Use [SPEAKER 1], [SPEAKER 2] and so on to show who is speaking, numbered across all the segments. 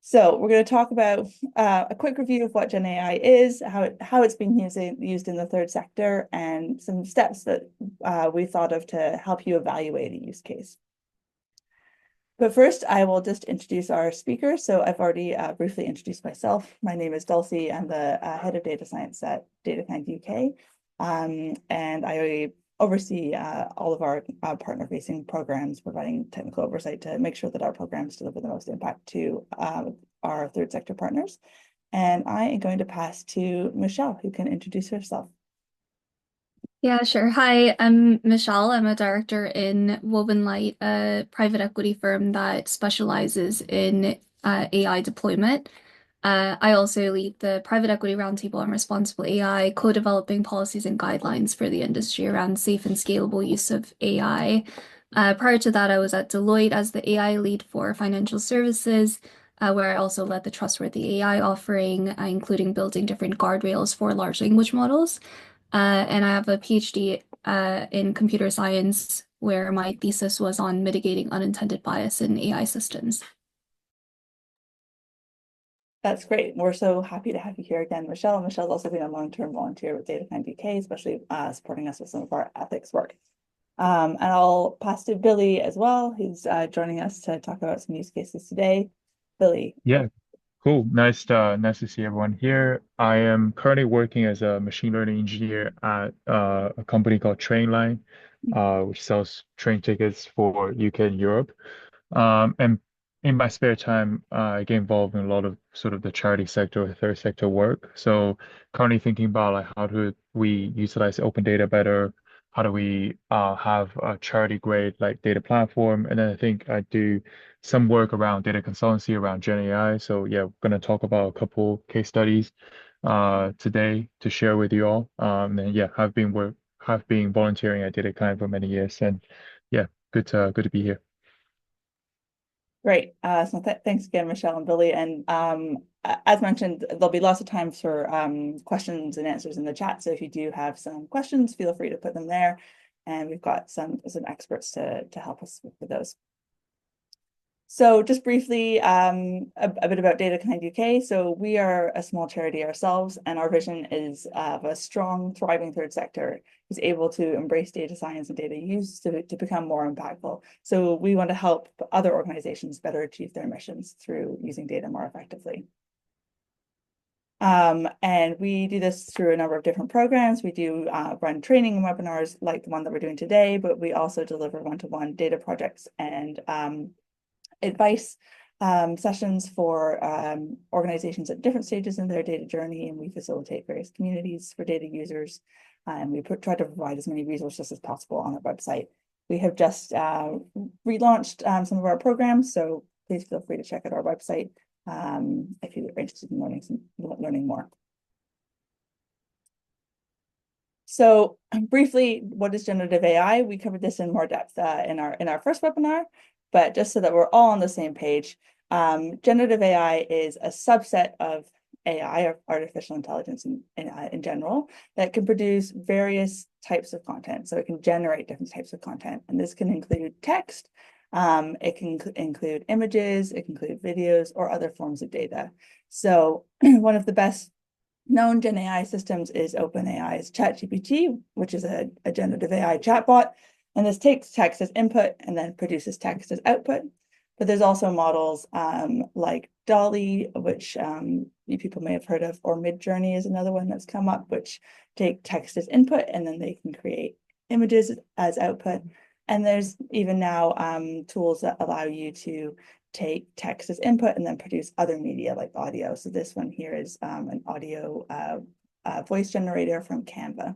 [SPEAKER 1] So we're going to talk about a quick review of what genAI is, how it's being used in the third sector, and some steps that we thought of to help you evaluate a use case. But first, I will just introduce our speaker. So I've already briefly introduced myself. My name is Dulcie. I'm the head of data science at DataKind UK. And I oversee all of our partner-facing programs, providing technical oversight to make sure that our programs deliver the most impact to our third sector partners. And I am going to pass to Michelle, who can introduce herself.
[SPEAKER 2] Yeah, sure. Hi, I'm Michelle. I'm a director in Woven Light, a private equity firm that specializes in AI deployment. I also lead the private equity roundtable on responsible AI, co-developing policies and guidelines for the industry around safe and scalable use of AI. Prior to that, I was at Deloitte as the AI lead for financial services, where I also led the trustworthy AI offering, including building different guardrails for large language models. And I have a PhD in computer science, where my thesis was on mitigating unintended bias in AI systems.
[SPEAKER 1] That's great. We're so happy to have you here again, Michelle. Michelle's also been a long-term volunteer with DataKind UK, especially supporting us with some of our ethics work. And I'll pass to Billy as well, who's joining us to talk about some use cases today. Billy.
[SPEAKER 3] Yeah, cool. Nice to see everyone here. I am currently working as a machine learning engineer at a company called Trainline, which sells train tickets for UK and Europe. And in my spare time, I get involved in a lot of sort of the charity sector or third sector work. So currently thinking about like how do we utilize open data better? How do we have a charity grade like data platform? And then I think I do some work around data consultancy around GenAI. So yeah, we're going to talk about a couple case studies today to share with you all. And yeah, have been volunteering at DataKind for many years, and yeah, good to be here.
[SPEAKER 1] Great. So thanks again, Michelle and Billy. And as mentioned, there'll be lots of time for questions and answers in the chat. So if you do have some questions, feel free to put them there. And we've got some experts to help us with those. So just briefly, a bit about DataKind UK. So we are a small charity ourselves, and our vision is of a strong, thriving third sector who's able to embrace data science and data use to become more impactful. So we want to help other organizations better achieve their missions through using data more effectively. And we do this through a number of different programs. We do run training and webinars like the one that we're doing today, but we also deliver one-to-one data projects and advice sessions for organizations at different stages in their data journey, and we facilitate various communities for data users, and we try to provide as many resources as possible on our website. We have just relaunched some of our programs, so please feel free to check out our website if you're interested in learning more. So briefly, what is generative AI? We covered this in more depth in our first webinar, but just so that we're all on the same page, generative AI is a subset of AI, or artificial intelligence in general, that can produce various types of content. So it can generate different types of content, and this can include text, it can include images, it can include videos, or other forms of data. So one of the best known GenAI systems is OpenAI's ChatGPT, which is a generative AI chatbot. And this takes text as input and then produces text as output. But there's also models like DALL-E, which you people may have heard of, or Midjourney is another one that's come up, which take text as input and then they can create images as output. And there's even now tools that allow you to take text as input and then produce other media like audio. So this one here is an audio voice generator from Canva.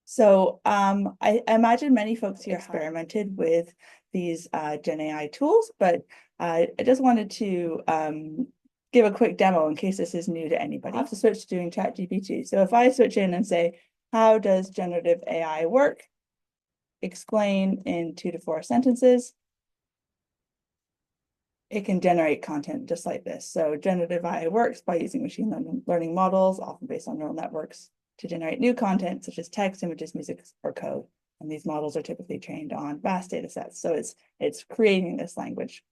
[SPEAKER 1] So I imagine many folks here experimented with these GenAI tools, but I just wanted to give a quick demo in case this is new to anybody. I have to switch to doing ChatGPT. So if I switch in and say, how does generative AI work? Explain in 2 to 4 sentences. It can generate content just like this. So generative AI works by using machine learning models, often based on neural networks, to generate new content such as text, images, music, or code. And these models are typically trained on vast data sets. So it's creating this language.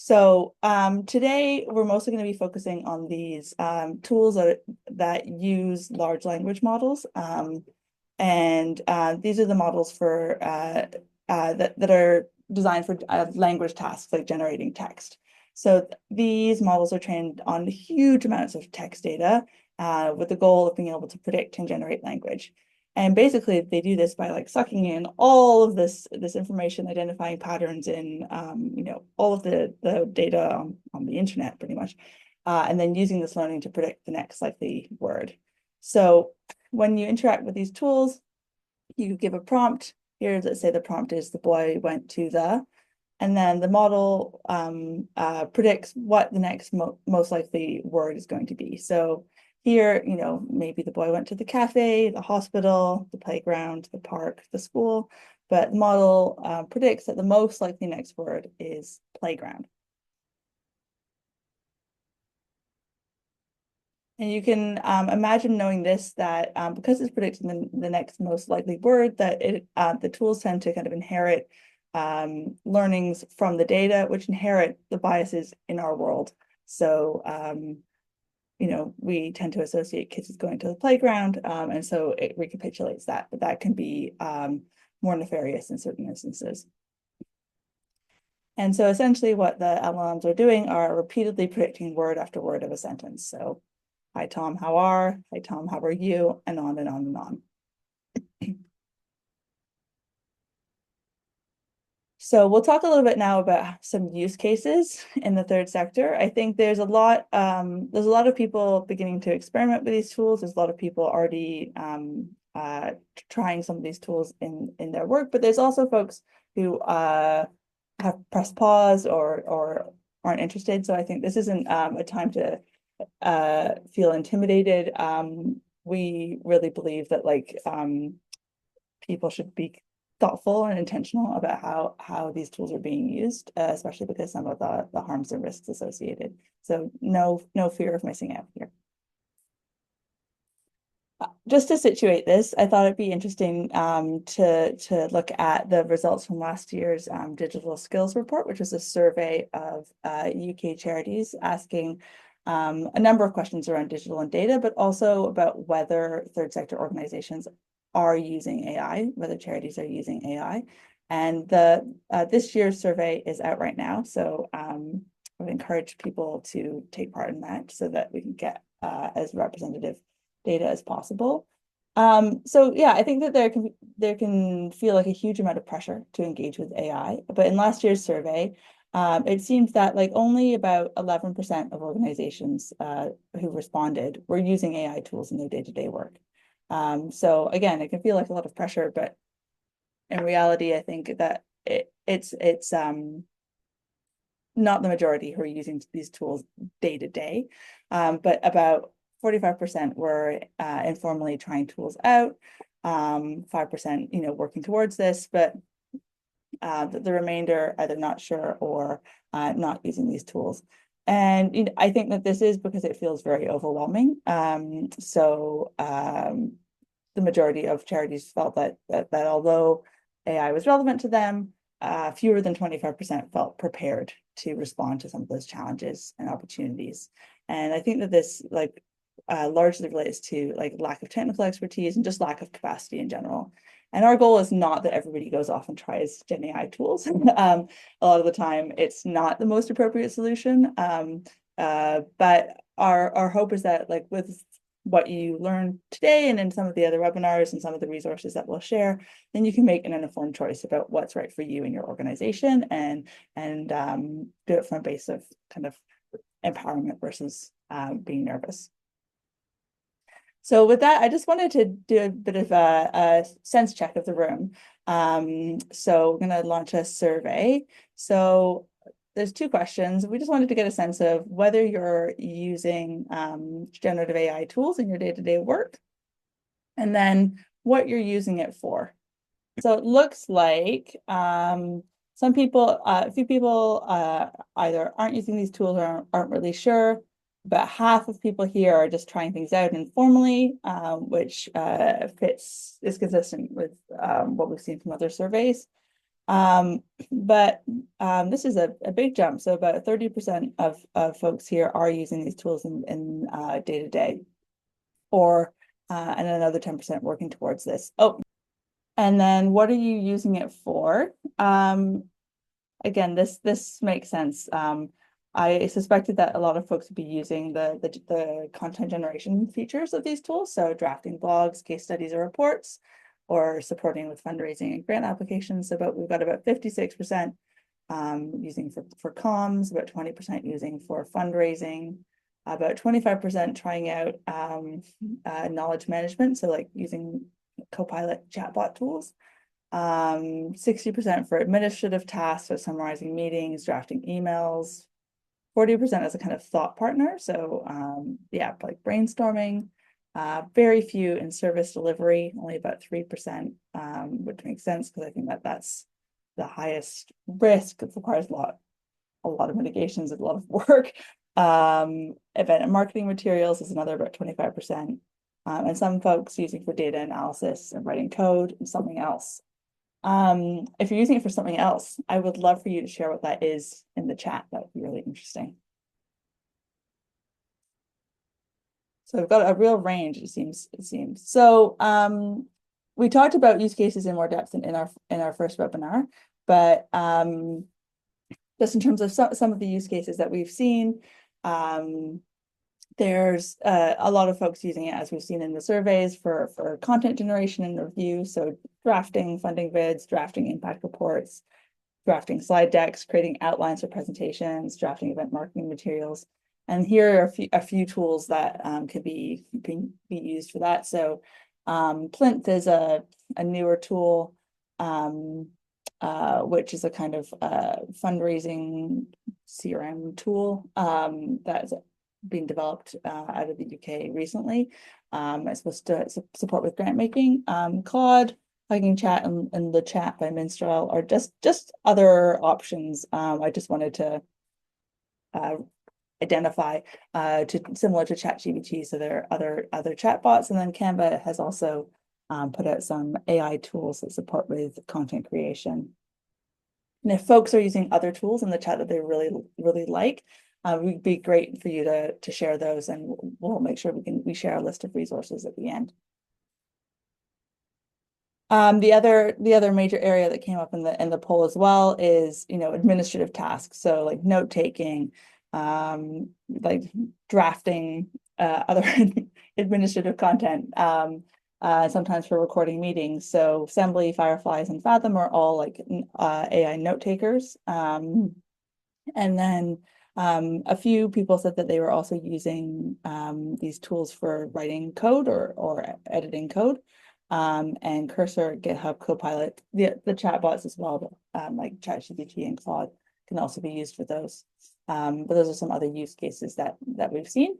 [SPEAKER 1] So today we're mostly going to be focusing on these tools that use large language models. And these are the models for that are designed for language tasks like generating text. So these models are trained on huge amounts of text data with the goal of being able to predict and generate language. And basically, they do this by like sucking in all of this information, identifying patterns in all of the data on the internet, pretty much, and then using this learning to predict the next likely word. So when you interact with these tools, you give a prompt. Here, let's say the prompt is the boy went to the, and then the model predicts what the next most likely word is going to be. So here, maybe the boy went to the cafe, the hospital, the playground, the park, the school, but the model predicts that the most likely next word is playground. And you can imagine knowing this, that because it's predicting the next most likely word, that the tools tend to kind of inherit learnings from the data, which inherit the biases in our world. So, we tend to associate kids with going to the playground, and so it recapitulates that, but that can be more nefarious in certain instances. And so essentially what the LLMs are doing are repeatedly predicting word after word of a sentence. So, hi, Tom, how are? Hi, Tom, how are you? And on and on and on. So we'll talk a little bit now about some use cases in the third sector. I think there's a lot of people beginning to experiment with these tools. There's a lot of people already trying some of these tools in their work, but there's also folks who have pressed pause or aren't interested. So I think this isn't a time to feel intimidated. We really believe that people should be thoughtful and intentional about how these tools are being used, especially because some of the harms and risks associated. So no fear of missing out here. Just to situate this, I thought it'd be interesting to look at the results from last year's digital skills report, which was a survey of UK charities asking a number of questions around digital and data, but also about whether third sector organizations are using AI, whether charities are using AI. And this year's survey is out right now. So I would encourage people to take part in that so that we can get as representative data as possible. So yeah, I think that there can feel like a huge amount of pressure to engage with AI. But in last year's survey, it seems that only about 11% of organizations who responded were using AI tools in their day-to-day work. So again, it can feel like a lot of pressure, but in reality, I think that it's not the majority who are using these tools day to day, but about 45% were informally trying tools out, 5% working towards this, but the remainder either not sure or not using these tools. And I think that this is because it feels very overwhelming. So the majority of charities felt that although AI was relevant to them, fewer than 25% felt prepared to respond to some of those challenges and opportunities. And I think that this largely relates to lack of technical expertise and just lack of capacity in general. And our goal is not that everybody goes off and tries GenAI tools. A lot of the time, it's not the most appropriate solution. But our hope is that with what you learn today and in some of the other webinars and some of the resources that we'll share, then you can make an informed choice about what's right for you and your organization and do it from a base of kind of empowerment versus being nervous. So with that, I just wanted to do a bit of a sense check of the room. So we're going to launch a survey. So there's two questions. We just wanted to get a sense of whether you're using generative AI tools in your day-to-day work, and then what you're using it for. So it looks like some people, a few people either aren't using these tools or aren't really sure. About half of people here are just trying things out informally, which is consistent with what we've seen from other surveys. But this is a big jump. So about 30% of folks here are using these tools in day-to-day, or and another 10% working towards this. Oh, and then what are you using it for? Again, this makes sense. I suspected that a lot of folks would be using the content generation features of these tools, so drafting blogs, case studies, or reports, or supporting with fundraising and grant applications. So we've got about 56% using for comms, about 20% using for fundraising, about 25% trying out knowledge management, so like using Copilot chatbot tools. 60% for administrative tasks, so summarizing meetings, drafting emails, 40% as a kind of thought partner. So yeah, like brainstorming. Very few in service delivery, only about 3%, which makes sense because I think that's the highest risk. It requires a lot of mitigations, a lot of work. Event and marketing materials is another about 25%. And some folks using for data analysis and writing code and something else. If you're using it for something else, I would love for you to share what that is in the chat. That would be really interesting. So we've got a real range, it seems. So we talked about use cases in more depth in our first webinar, but just in terms of some of the use cases that we've seen, there's a lot of folks using it, as we've seen in the surveys, for content generation and review. So drafting funding bids, drafting impact reports, drafting slide decks, creating outlines for presentations, drafting event marketing materials. And here are a few tools that could be used for that. So Plinth is a newer tool, which is a kind of fundraising CRM tool that's being developed out of the UK recently. It's supposed to support with grant making. Claude, Hugging Chat, and the Chat by Minstrel are just other options. I just wanted to identify similar to ChatGPT. So there are other chatbots, and then Canva has also put out some AI tools that support with content creation. And if folks are using other tools in the chat that they really like, it would be great for you to share those, and we'll make sure we share a list of resources at the end. The other major area that came up in the poll as well is administrative tasks. So like note taking, like drafting other administrative content, sometimes for recording meetings. So Assembly, Fireflies, and Fathom are all like AI note takers. And then a few people said that they were also using these tools for writing code or editing code. And Cursor, GitHub, Copilot, the chatbots as well, like ChatGPT and Claude can also be used for those. But those are some other use cases that we've seen.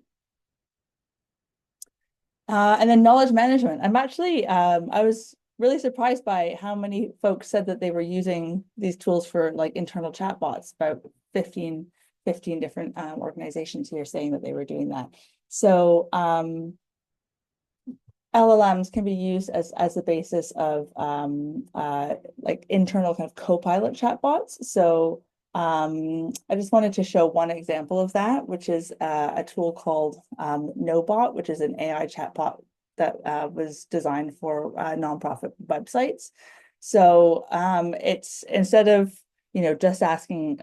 [SPEAKER 1] And then knowledge management. I was really surprised by how many folks said that they were using these tools for like internal chatbots. About 15 different organizations here saying that they were doing that. So LLMs can be used as the basis of like internal kind of Copilot chatbots. So I just wanted to show one example of that, which is a tool called NoBot, which is an AI chatbot that was designed for nonprofit websites. So it's instead of just answering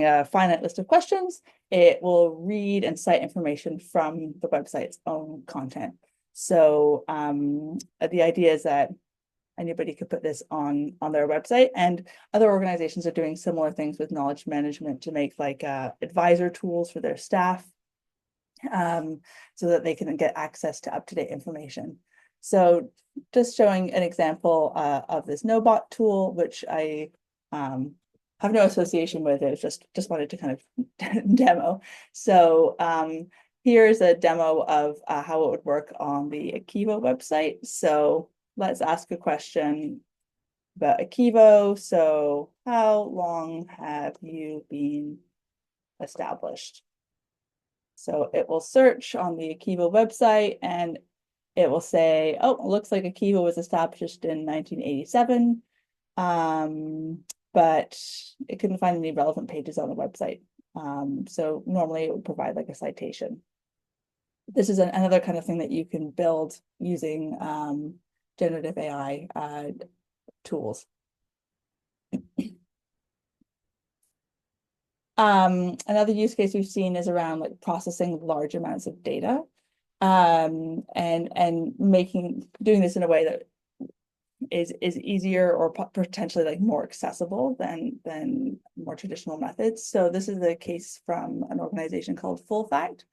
[SPEAKER 1] a finite list of questions, it will read and cite information from the website's own content. So the idea is that anybody could put this on their website, and other organizations are doing similar things with knowledge management to make like advisor tools for their staff, so that they can get access to up-to-date information. So just showing an example of this NoBot tool, which I have no association with. It was just wanted to kind of demo. So here's a demo of how it would work on the Akivo website. So let's ask a question about Akivo. So how long have you been established? So it will search on the Akivo website, and it will say, oh, it looks like Akivo was established in 1987. but it couldn't find any relevant pages on the website. So normally it would provide like a citation. This is another kind of thing that you can build using generative AI tools. Another use case we've seen is around like processing large amounts of data, and doing this in a way that is easier or potentially like more accessible than more traditional methods. So this is a case from an organization called Full Fact.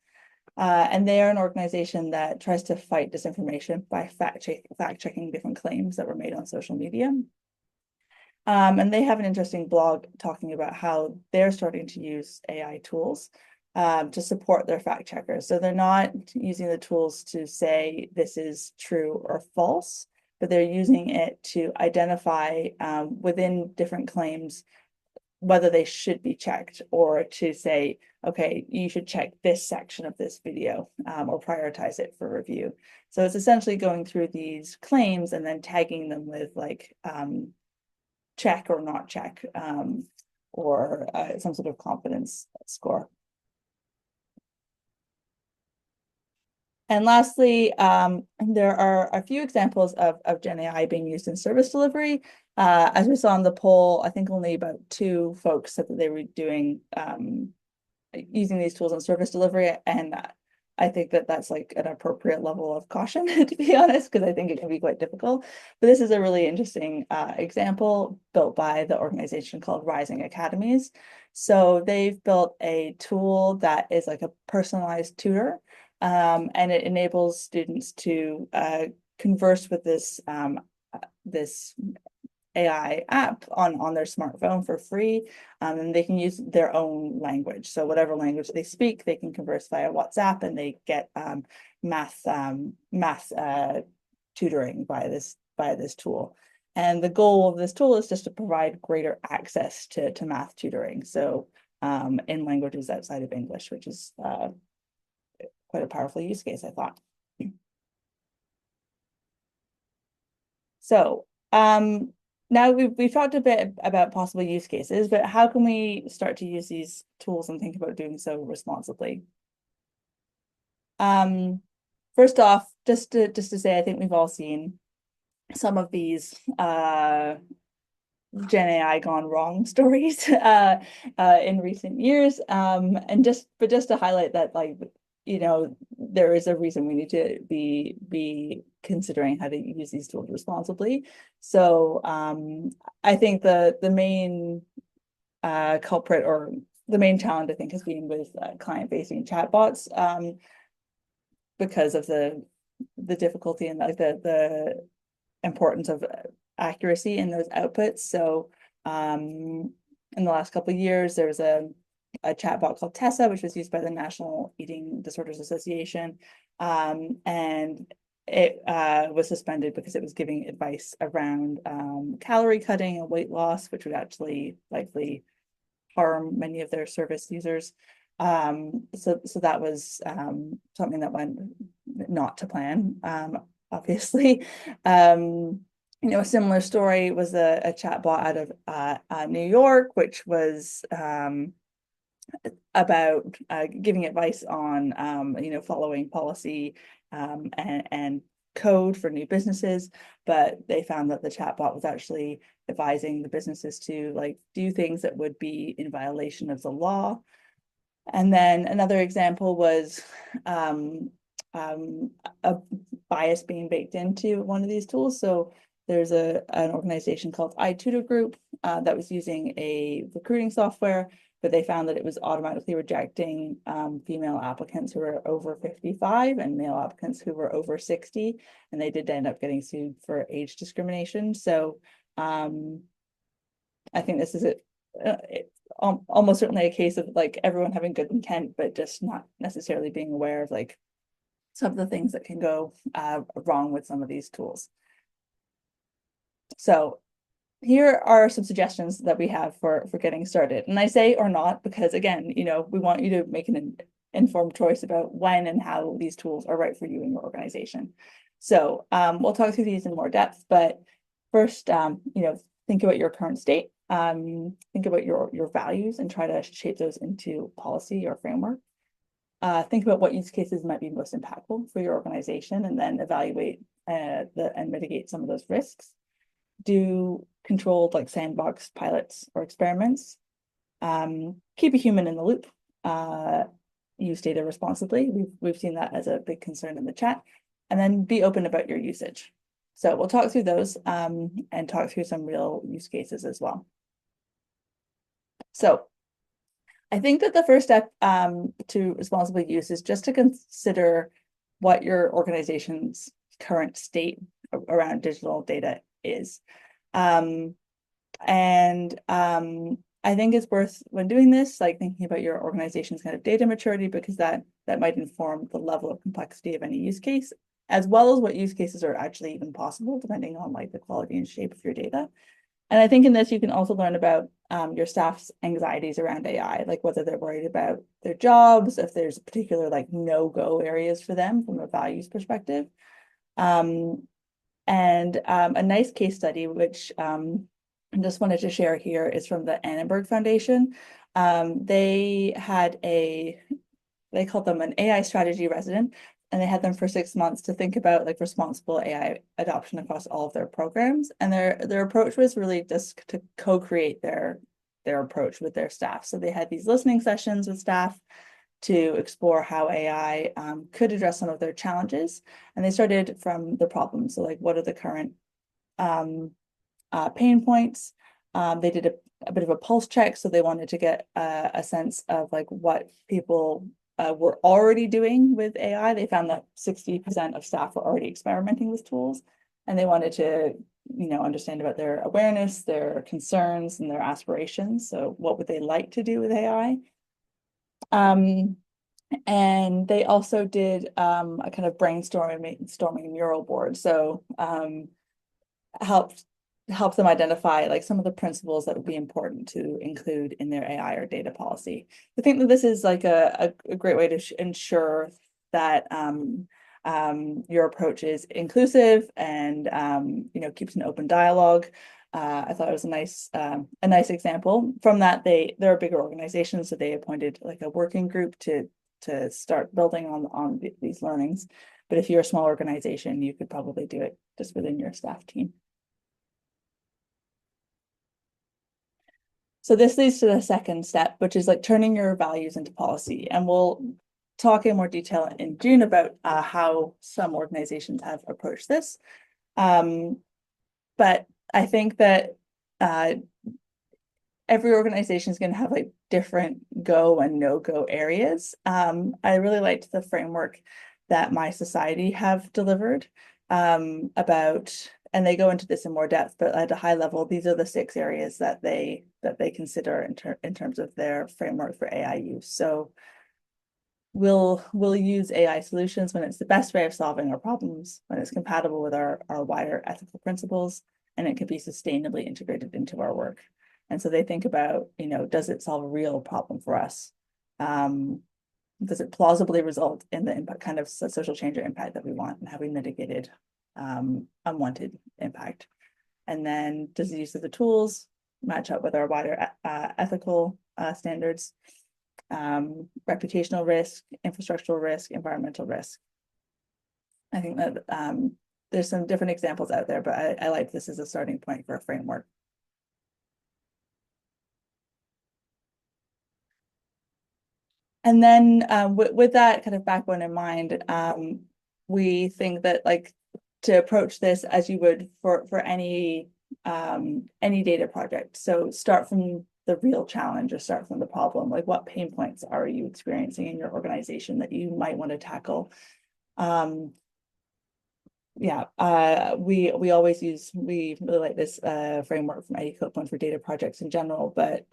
[SPEAKER 1] And they are an organization that tries to fight disinformation by fact-checking different claims that were made on social media. And they have an interesting blog talking about how they're starting to use AI tools to support their fact checkers. So they're not using the tools to say this is true or false, but they're using it to identify within different claims whether they should be checked, or to say, okay, you should check this section of this video or prioritize it for review. So it's essentially going through these claims and then tagging them with like check or not check, or some sort of confidence score. And lastly, there are a few examples of genAI being used in service delivery. As we saw in the poll, I think only about 2 folks said that they were doing using these tools in service delivery, and I think that that's like an appropriate level of caution, to be honest, because I think it can be quite difficult. But this is a really interesting example built by the organization called Rising Academies. So they've built a tool that is like a personalized tutor, and it enables students to converse with this AI app on their smartphone for free, and they can use their own language. So whatever language they speak, they can converse via WhatsApp, and they get math tutoring by this tool. And the goal of this tool is just to provide greater access to math tutoring. So in languages outside of English, which is quite a powerful use case, I thought. So now we've talked a bit about possible use cases, but how can we start to use these tools and think about doing so responsibly? First off, just to say, I think we've all seen some of these genAI gone wrong stories in recent years, and just to highlight that, like, you know, there is a reason we need to be considering how to use these tools responsibly. So I think the main culprit, or the main challenge, I think, has been with client-facing chatbots, because of the difficulty and like the importance of accuracy in those outputs. So in the last couple of years, there was a chatbot called Tessa, which was used by the National Eating Disorders Association, and it was suspended because it was giving advice around calorie cutting and weight loss, which would actually likely harm many of their service users. So that was something that went not to plan, obviously. You know, a similar story was a chatbot out of New York, which was about giving advice on you know, following policy and code for new businesses, but they found that the chatbot was actually advising the businesses to like do things that would be in violation of the law. And then another example was a bias being baked into one of these tools. So there's an organization called iTutor Group that was using a recruiting software, but they found that it was automatically rejecting female applicants who were over 55 and male applicants who were over 60, and they did end up getting sued for age discrimination. So I think this is almost certainly a case of like everyone having good intent, but just not necessarily being aware of like some of the things that can go wrong with some of these tools. So here are some suggestions that we have for getting started. And I say or not because, again, you know, we want you to make an informed choice about when and how these tools are right for you and your organization. So we'll talk through these in more depth, but first, you know, think about your current state, think about your values and try to shape those into policy or framework. Think about what use cases might be most impactful for your organization and then evaluate and mitigate some of those risks. Do controlled like sandbox pilots or experiments. Keep a human in the loop. Use data responsibly. We've seen that as a big concern in the chat. And then be open about your usage. So we'll talk through those and talk through some real use cases as well. So I think that the first step to responsibly use is just to consider what your organization's current state around digital data is. I think it's worth, when doing this, like thinking about your organization's kind of data maturity, because that might inform the level of complexity of any use case, as well as what use cases are actually even possible, depending on like the quality and shape of your data. And I think in this, you can also learn about your staff's anxieties around AI, like whether they're worried about their jobs, if there's particular like no-go areas for them from a values perspective. A nice case study, which I just wanted to share here, is from the Annenberg Foundation. They called them an AI strategy resident, and they had them for 6 months to think about like responsible AI adoption across all of their programs. And their approach was really just to co-create their approach with their staff. So they had these listening sessions with staff to explore how AI could address some of their challenges. And they started from the problem. So like, what are the current pain points? They did a bit of a pulse check. So they wanted to get a sense of like what people were already doing with AI. They found that 60% of staff were already experimenting with tools, and they wanted to, understand about their awareness, their concerns, and their aspirations. So what would they like to do with AI? And they also did a kind of brainstorming mural board. So help them identify like some of the principles that would be important to include in their AI or data policy. I think that this is like a great way to ensure that your approach is inclusive and keeps an open dialogue. I thought it was a nice example. From that, they're a bigger organization, so they appointed like a working group to start building on these learnings. But if you're a small organization, you could probably do it just within your staff team. So this leads to the second step, which is like turning your values into policy. And we'll talk in more detail in June about how some organizations have approached this. But I think that every organization is going to have like different go and no-go areas. I really liked the framework that My Society have delivered about, and they go into this in more depth, but at a high level, these are the 6 areas that they consider in terms of their framework for AI use. So we'll use AI solutions when it's the best way of solving our problems, when it's compatible with our wider ethical principles, and it can be sustainably integrated into our work. And so they think about, does it solve a real problem for us? Does it plausibly result in the impact, kind of social change or impact that we want, and have we mitigated unwanted impact? And then does the use of the tools match up with our wider ethical standards, reputational risk, infrastructural risk, environmental risk? I think that there's some different examples out there, but I like this as a starting point for a framework. And then with that kind of backbone in mind, we think that like to approach this as you would for any data project. So start from the real challenge or start from the problem. Like, what pain points are you experiencing in your organization that you might want to tackle? We really like this framework from Eddie Copeland for data projects in general, but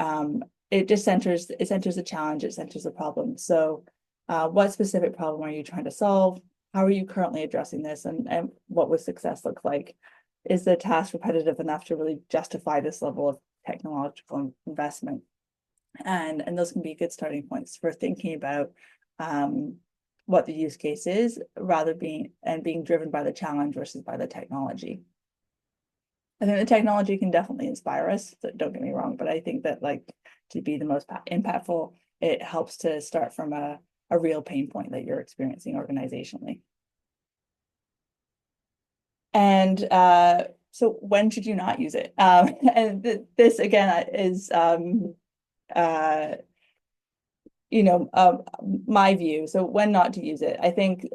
[SPEAKER 1] it just centers the challenge, it centers the problem. So what specific problem are you trying to solve? How are you currently addressing this, and what would success look like? Is the task repetitive enough to really justify this level of technological investment? And those can be good starting points for thinking about what the use case is, being driven by the challenge versus by the technology. I think the technology can definitely inspire us, so don't get me wrong, but I think that like to be the most impactful, it helps to start from a real pain point that you're experiencing organizationally. And so when should you not use it? And this again is my view. So when not to use it, I think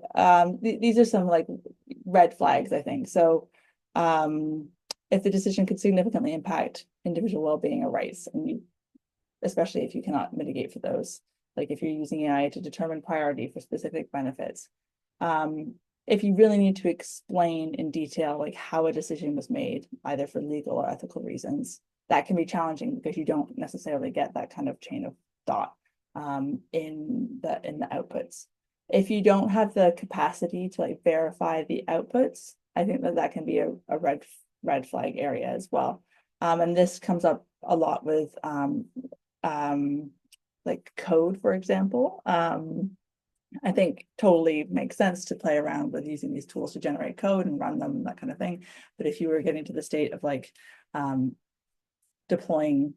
[SPEAKER 1] these are some like red flags, I think. So if the decision could significantly impact individual well-being or rights, and especially if you cannot mitigate for those, like if you're using AI to determine priority for specific benefits. If you really need to explain in detail like how a decision was made, either for legal or ethical reasons, that can be challenging because you don't necessarily get that kind of chain of thought in the outputs. If you don't have the capacity to like verify the outputs, I think that can be a red flag area as well. And this comes up a lot with like code, for example. I think totally makes sense to play around with using these tools to generate code and run them, that kind of thing. But if you were getting to the state of like deploying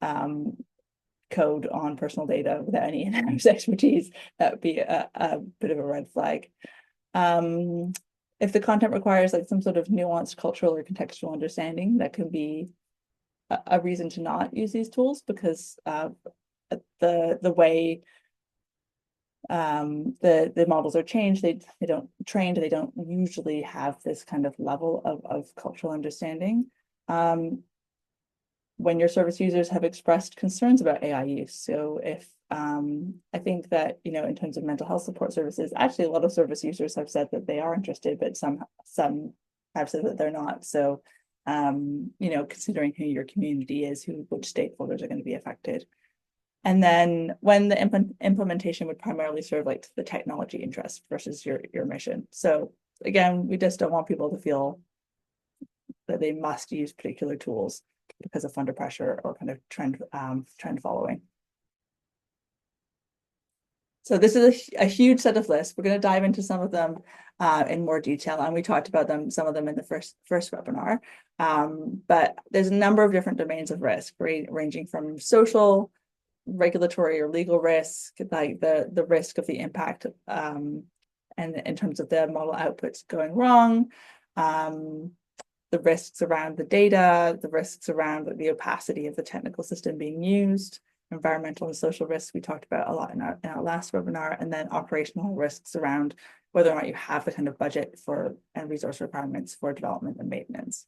[SPEAKER 1] code on personal data without any in-house expertise, that would be a bit of a red flag. If the content requires like some sort of nuanced cultural or contextual understanding, that can be a reason to not use these tools, because the way the models are changed, they don't usually have this kind of level of cultural understanding. When your service users have expressed concerns about AI use. So if I think that, in terms of mental health support services, actually a lot of service users have said that they are interested, but some have said that they're not. So, considering who your community is, which stakeholders are going to be affected. And then when the implementation would primarily serve like the technology interest versus your mission. So again, we just don't want people to feel that they must use particular tools because of funder pressure or kind of trend following. So this is a huge set of lists. We're going to dive into some of them in more detail, and we talked about some of them in the first webinar. But there's a number of different domains of risk, ranging from social, regulatory, or legal risk, like the risk of the impact, and in terms of the model outputs going wrong, the risks around the data, the risks around the opacity of the technical system being used, environmental and social risks we talked about a lot in our last webinar, and then operational risks around whether or not you have the kind of budget for and resource requirements for development and maintenance.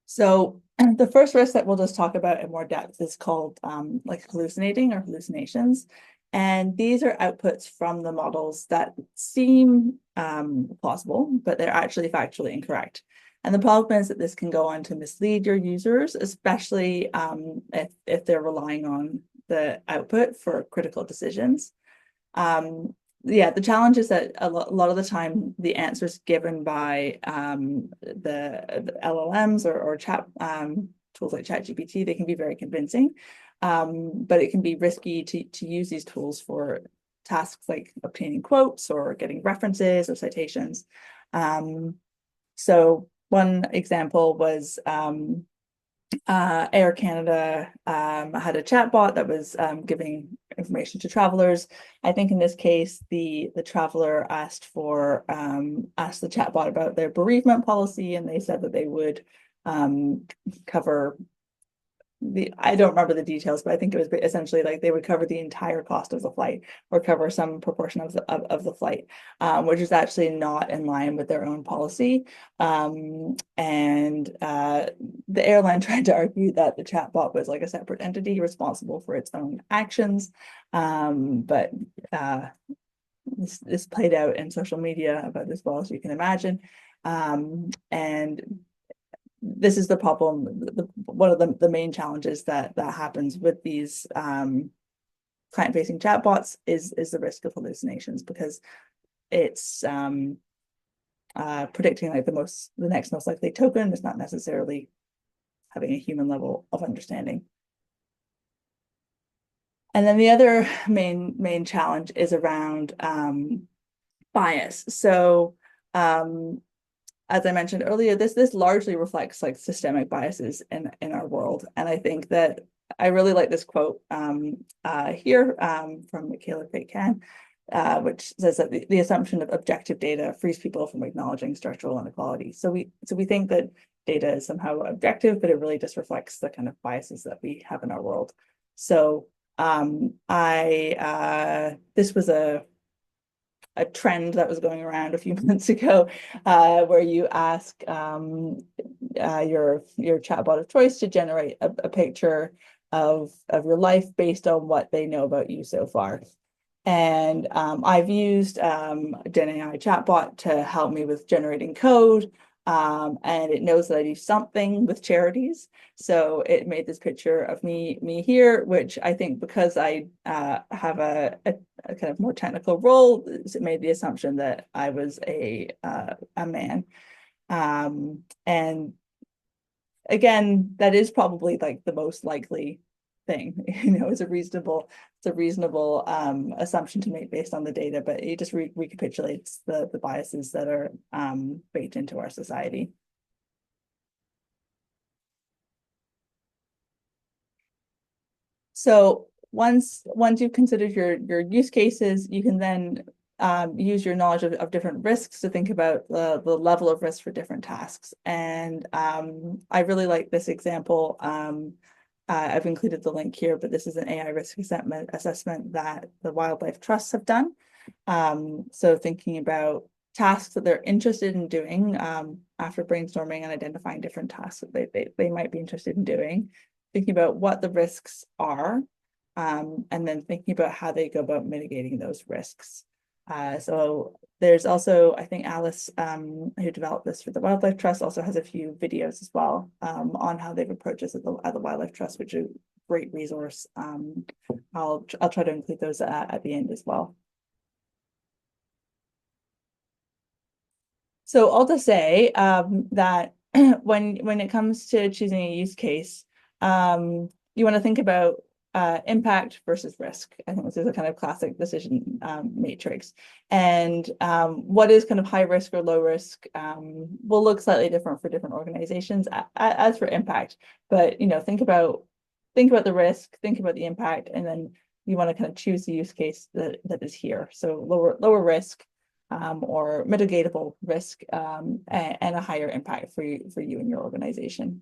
[SPEAKER 1] So the first risk that we'll just talk about in more depth is called like hallucinating or hallucinations. And these are outputs from the models that seem plausible, but they're actually factually incorrect. And the problem is that this can go on to mislead your users, especially if they're relying on the output for critical decisions. The challenge is that a lot of the time the answers given by the LLMs or chat tools like ChatGPT, they can be very convincing, but it can be risky to use these tools for tasks like obtaining quotes or getting references or citations. So one example was Air Canada had a chatbot that was giving information to travelers. I think in this case, the traveler asked the chatbot about their bereavement policy, and they said that they would cover I don't remember the details, but I think it was essentially like they would cover the entire cost of the flight or cover some proportion of the flight, which is actually not in line with their own policy. And the airline tried to argue that the chatbot was like a separate entity responsible for its own actions. But this played out in social media about as well as you can imagine. And this is the problem. One of the main challenges that happens with these client-facing chatbots is the risk of hallucinations, because it's predicting like the next most likely token is not necessarily having a human level of understanding. And then the other main challenge is around bias. So As I mentioned earlier, this largely reflects like systemic biases in our world. And I think that I really like this quote here from Michaela Faycan, which says that the assumption of objective data frees people from acknowledging structural inequality. So we think that data is somehow objective, but it really just reflects the kind of biases that we have in our world. So this was a trend that was going around a few months ago, where you ask your chatbot of choice to generate a picture of your life based on what they know about you so far. And I've used genAI chatbot to help me with generating code. And it knows that I do something with charities. So it made this picture of me here, which I think because I have a kind of more technical role, it made the assumption that I was a man. And again, that is probably like the most likely thing. It's a reasonable assumption to make based on the data, but it just recapitulates the biases that are baked into our society. So once you've considered your use cases, you can then use your knowledge of different risks to think about the level of risk for different tasks. And I really like this example. I've included the link here, but this is an AI risk assessment that the wildlife trusts have done. So thinking about tasks that they're interested in doing after brainstorming and identifying different tasks that they might be interested in doing, thinking about what the risks are, and then thinking about how they go about mitigating those risks. So there's also, I think Alice, who developed this for the Wildlife Trust, also has a few videos as well on how they've approached this at the Wildlife Trust, which is a great resource. I'll try to include those at the end as well. So all to say that when it comes to choosing a use case, you want to think about impact versus risk. I think this is a kind of classic decision matrix. And what is kind of high risk or low risk will look slightly different for different organizations as for impact. But think about the risk, think about the impact, and then you want to kind of choose the use case that is here. So lower risk. Or mitigatable risk and a higher impact for you and your organization.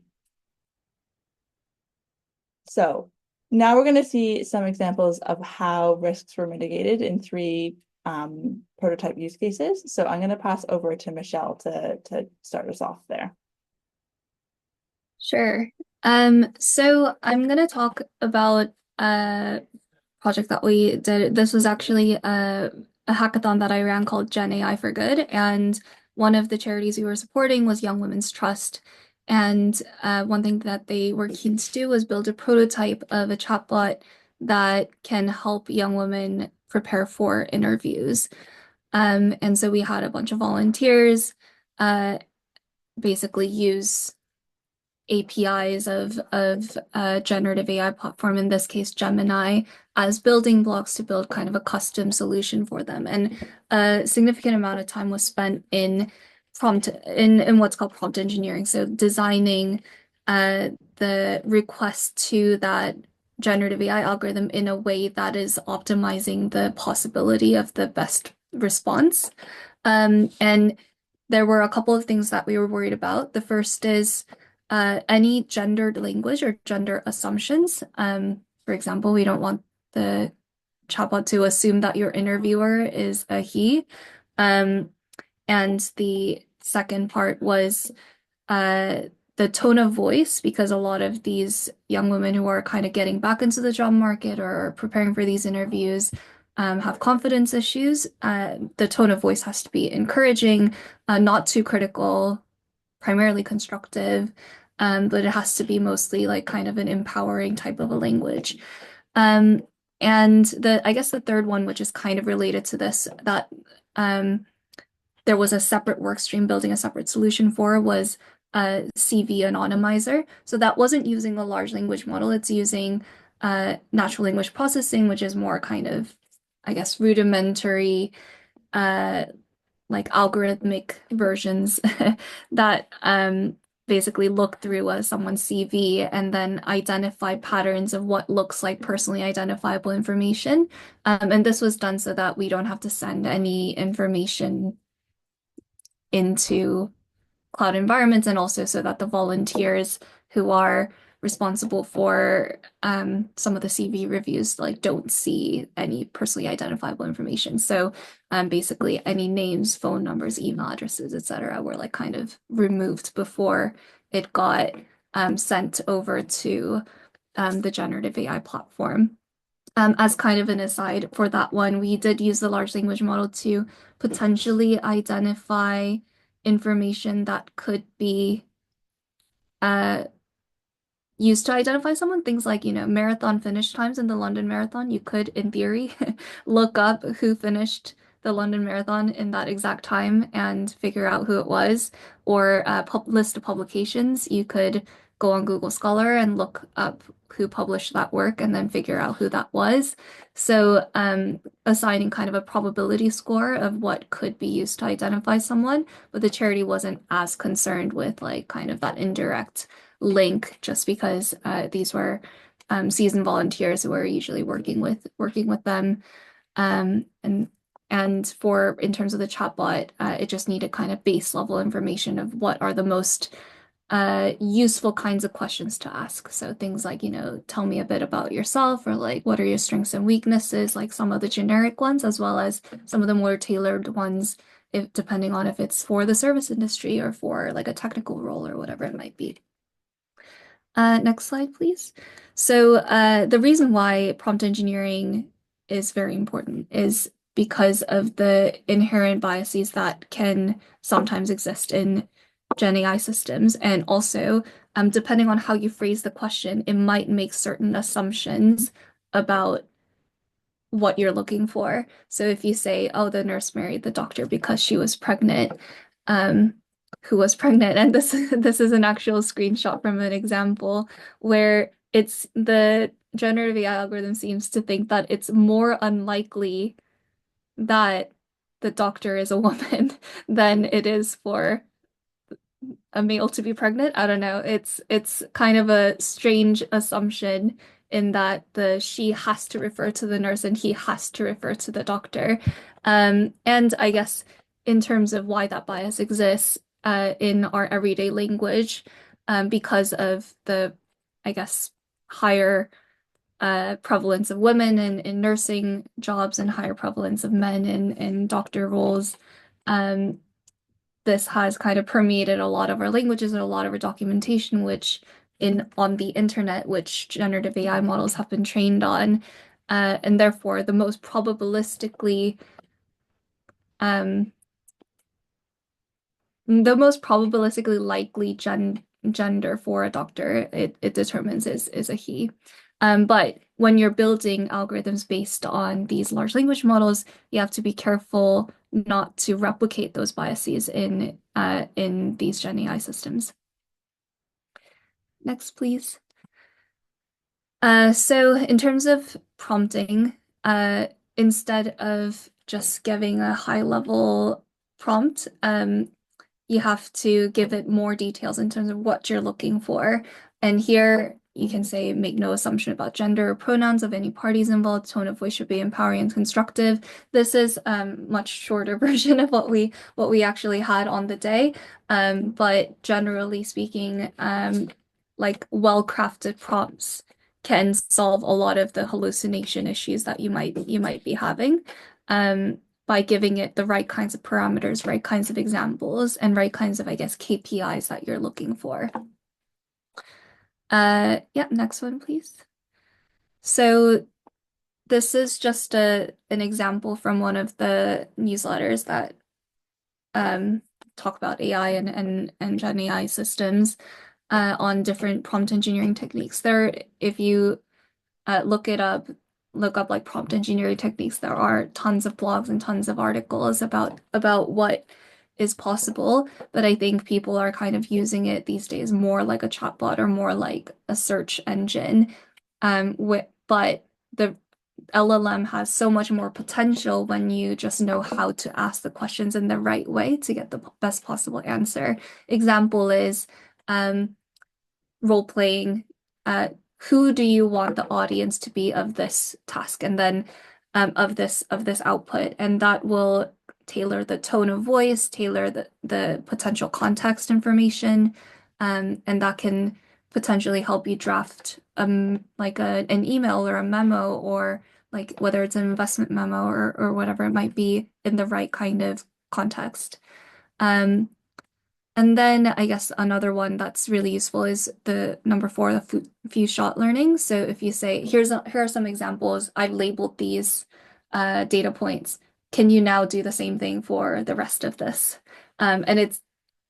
[SPEAKER 1] So now we're going to see some examples of how risks were mitigated in 3 prototype use cases. So I'm going to pass over to Michelle to start us off there.
[SPEAKER 2] Sure. So I'm going to talk about a project that we did. This was actually a hackathon that I ran called genAI for Good, and one of the charities we were supporting was Young Women's Trust. And one thing that they were keen to do was build a prototype of a chatbot that can help young women prepare for interviews. And so we had a bunch of volunteers basically use APIs of a generative AI platform, in this case Gemini, as building blocks to build kind of a custom solution for them. And a significant amount of time was spent in what's called prompt engineering. So designing the request to that generative AI algorithm in a way that is optimizing the possibility of the best response. And there were a couple of things that we were worried about. The first is any gendered language or gender assumptions. For example, we don't want the chatbot to assume that your interviewer is a he. And the second part was the tone of voice, because a lot of these young women who are kind of getting back into the job market or preparing for these interviews have confidence issues. The tone of voice has to be encouraging, not too critical, primarily constructive, but it has to be mostly like kind of an empowering type of a language. And I guess the third one, which is kind of related to this, that there was a separate work stream building a separate solution for, was a CV anonymizer. So that wasn't using a large language model. It's using natural language processing, which is more kind of, I guess, rudimentary like algorithmic versions that basically look through someone's CV and then identify patterns of what looks like personally identifiable information. And this was done so that we don't have to send any information into cloud environments, and also so that the volunteers who are responsible for some of the CV reviews like don't see any personally identifiable information. So basically any names, phone numbers, email addresses, etc., were like kind of removed before it got sent over to the generative AI platform. As kind of an aside for that one, we did use the large language model to potentially identify information that could be uh, used to identify someone. Things like, marathon finish times in the London Marathon. You could, in theory, look up who finished the London Marathon in that exact time and figure out who it was. Or a list of publications. You could go on Google Scholar and look up who published that work and then figure out who that was. So, assigning kind of a probability score of what could be used to identify someone, but the charity wasn't as concerned with like kind of that indirect link, just because these were seasoned volunteers who were usually working with them. And for in terms of the chatbot, it just needed kind of base level information of what are the most useful kinds of questions to ask. So things like, tell me a bit about yourself, or like, what are your strengths and weaknesses, like some of the generic ones, as well as some of the more tailored ones, if depending on if it's for the service industry or for like a technical role or whatever it might be. Next slide, please. So the reason why prompt engineering is very important is because of the inherent biases that can sometimes exist in GenAI systems. And also, depending on how you phrase the question, it might make certain assumptions about what you're looking for. So if you say, oh, the nurse married the doctor because she was pregnant, um, who was pregnant? And this is an actual screenshot from an example where it's the generative AI algorithm seems to think that it's more unlikely that the doctor is a woman than it is for a male to be pregnant. I don't know. It's kind of a strange assumption in that the she has to refer to the nurse and he has to refer to the doctor. And I guess in terms of why that bias exists in our everyday language, because of the, I guess, higher prevalence of women in nursing jobs and higher prevalence of men in doctor roles. Um, this has kind of permeated a lot of our languages and a lot of our documentation, which in on the internet, which generative AI models have been trained on, and therefore um, the most probabilistically likely gender for a doctor it determines is a he. But when you're building algorithms based on these large language models, you have to be careful not to replicate those biases in these Gen AI systems. Next, please. So in terms of prompting, instead of just giving a high level prompt, you have to give it more details in terms of what you're looking for. And here you can say, make no assumption about gender or pronouns of any parties involved. Tone of voice should be empowering and constructive. This is much shorter version of what we actually had on the day. But generally speaking, like well-crafted prompts can solve a lot of the hallucination issues that you might be having. By giving it the right kinds of parameters, right kinds of examples, and right kinds of, I guess, KPIs that you're looking for. Yeah, next one, please. So this is just an example from one of the newsletters that talk about AI and Gen AI systems on different prompt engineering techniques. If you look up like prompt engineering techniques. There are tons of blogs and tons of articles about what is possible, but I think people are kind of using it these days more like a chatbot or more like a search engine. But the LLM has so much more potential when you just know how to ask the questions in the right way to get the best possible answer. Example is role playing. Who do you want the audience to be of this task, and then of this output, and that will tailor the tone of voice, tailor the potential context information, and that can potentially help you draft like an email or a memo, or like whether it's an investment memo or whatever it might be, in the right kind of context. Um, and then I guess another one that's really useful is the number four, the few shot learning. So if you say, here are some examples, I've labeled these data points. Can you now do the same thing for the rest of this? And it's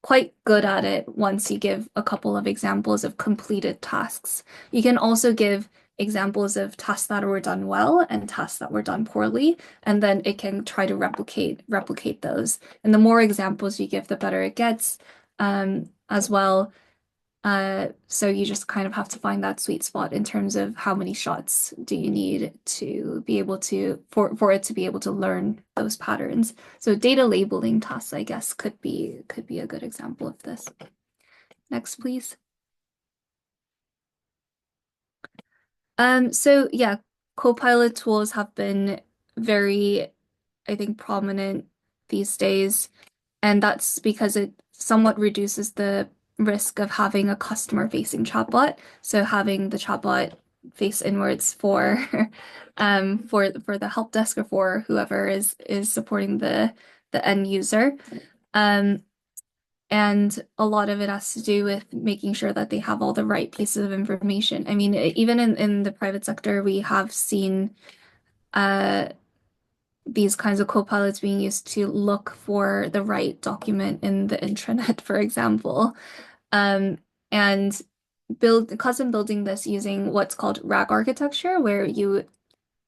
[SPEAKER 2] quite good at it once you give a couple of examples of completed tasks. You can also give examples of tasks that were done well and tasks that were done poorly, and then it can try to replicate those. And the more examples you give, the better it gets, as well. So you just kind of have to find that sweet spot in terms of how many shots do you need to be able to for it to be able to learn those patterns. So data labeling tasks, I guess, could be a good example of this. Next, please. So yeah, Copilot tools have been very, I think, prominent these days. And that's because it somewhat reduces the risk of having a customer-facing chatbot. So having the chatbot face inwards for for the help desk or for whoever is supporting the end user. Um, and a lot of it has to do with making sure that they have all the right pieces of information. I mean, even in the private sector, we have seen uh, these kinds of copilots being used to look for the right document in the intranet, for example, and custom building this using what's called RAG architecture, where you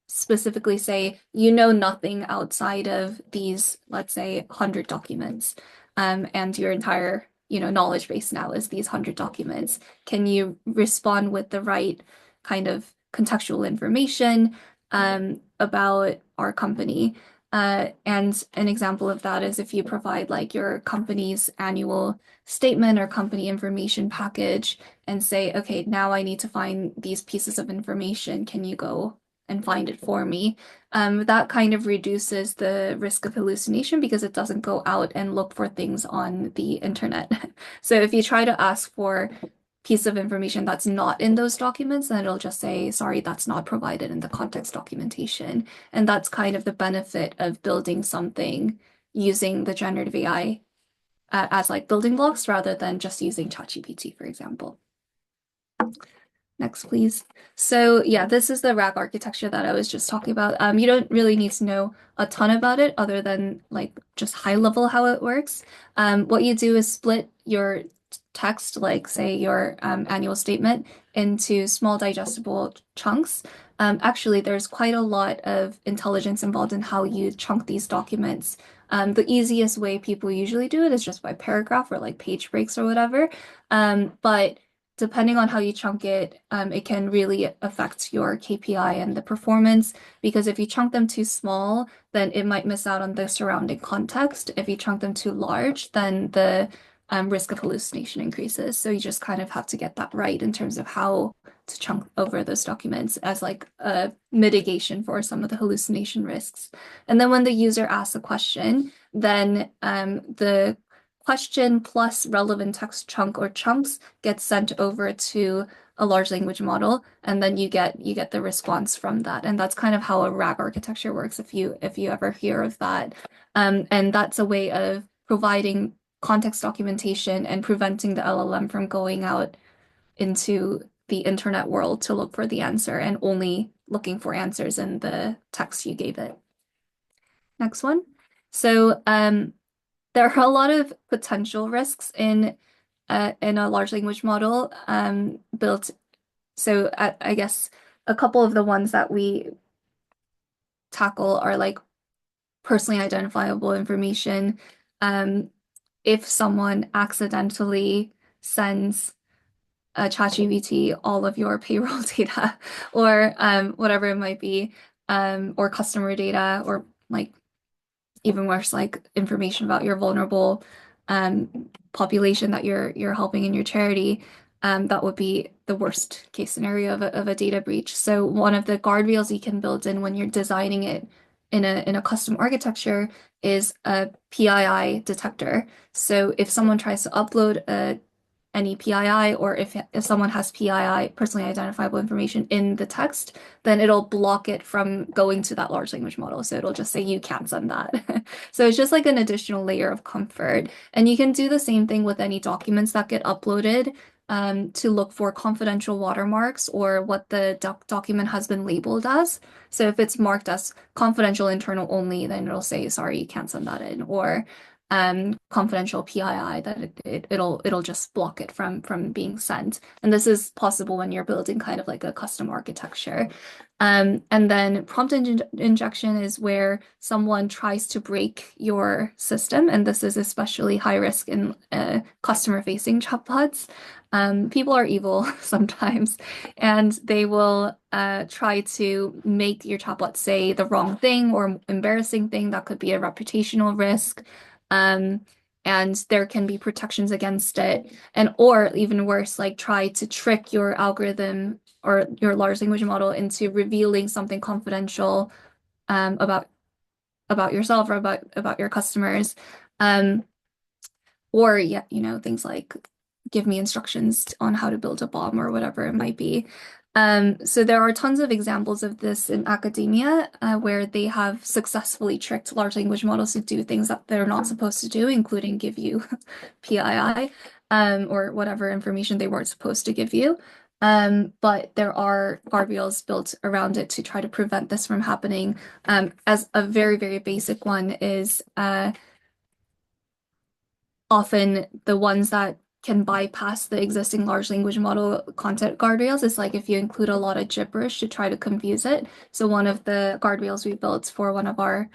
[SPEAKER 2] specifically say you know nothing outside of these, let's say, 100 documents, and your entire knowledge base now is these 100 documents. Can you respond with the right kind of contextual information about our company? And an example of that is if you provide like your company's annual statement or company information package and say, okay, now I need to find these pieces of information. Can you go and find it for me? That kind of reduces the risk of hallucination because it doesn't go out and look for things on the internet. So if you try to ask for piece of information that's not in those documents, then it'll just say, sorry, that's not provided in the context documentation. And that's kind of the benefit of building something using the generative AI as like building blocks rather than just using ChatGPT, for example. Next, please. So yeah, this is the RAG architecture that I was just talking about. You don't really need to know a ton about it other than like just high level how it works. What you do is split your text, like say your annual statement, into small digestible chunks. Actually, there's quite a lot of intelligence involved in how you chunk these documents. The easiest way people usually do it is just by paragraph or like page breaks or whatever. But depending on how you chunk it, it can really affect your KPI and the performance. Because if you chunk them too small, then it might miss out on the surrounding context. If you chunk them too large, then the risk of hallucination increases. So you just kind of have to get that right in terms of how to chunk over those documents as like a mitigation for some of the hallucination risks. And then when the user asks a question, then the question plus relevant text chunk or chunks gets sent over to a large language model, and then you get the response from that. And that's kind of how a RAG architecture works if you ever hear of that. And that's a way of providing context documentation and preventing the LLM from going out into the internet world to look for the answer and only looking for answers in the text you gave it. Next one. So there are a lot of potential risks in a large language model built. So I guess a couple of the ones that we tackle are like personally identifiable information. If someone accidentally sends a ChatGPT all of your payroll data or whatever it might be, or customer data, or like even worse, like information about your vulnerable population that you're helping in your charity, that would be the worst case scenario of a data breach. So one of the guardrails you can build in when you're designing it in a custom architecture is a PII detector. So if someone tries to upload any PII, or if someone has PII, personally identifiable information, in the text, then it'll block it from going to that large language model. So it'll just say you can't send that. So it's just like an additional layer of comfort. And you can do the same thing with any documents that get uploaded, to look for confidential watermarks or what the document has been labeled as. So if it's marked as confidential internal only, then it'll say, sorry, you can't send that in. Or confidential PII, that it'll just block it from being sent. And this is possible when you're building kind of like a custom architecture. And then prompt injection is where someone tries to break your system, and this is especially high risk in customer-facing chatbots. People are evil sometimes, and they will try to make your chatbot say the wrong thing or embarrassing thing that could be a reputational risk. Um, and there can be protections against it. And or even worse, like try to trick your algorithm or your large language model into revealing something confidential about yourself or about your customers. Um, or yeah, things like give me instructions on how to build a bomb or whatever it might be. So there are tons of examples of this in academia, where they have successfully tricked large language models to do things that they're not supposed to do, including give you PII, or whatever information they weren't supposed to give you. But there are guardrails built around it to try to prevent this from happening. As a very, very basic one is often the ones that can bypass the existing large language model content guardrails is like if you include a lot of gibberish to try to confuse it. So one of the guardrails we built for one of our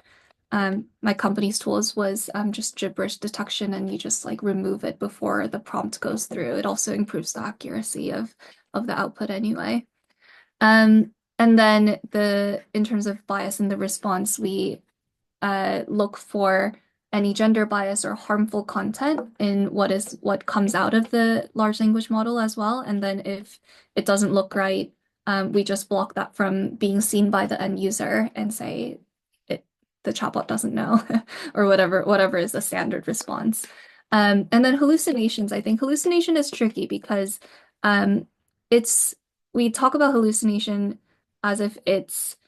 [SPEAKER 2] my company's tools was just gibberish detection, and you just like remove it before the prompt goes through. It also improves the accuracy of the output anyway. And then in terms of bias in the response, we look for any gender bias or harmful content in what comes out of the large language model as well. And then if it doesn't look right, we just block that from being seen by the end user and say the chatbot doesn't know, or whatever is the standard response. And then hallucinations. I think hallucination is tricky because it's we talk about hallucination as if it's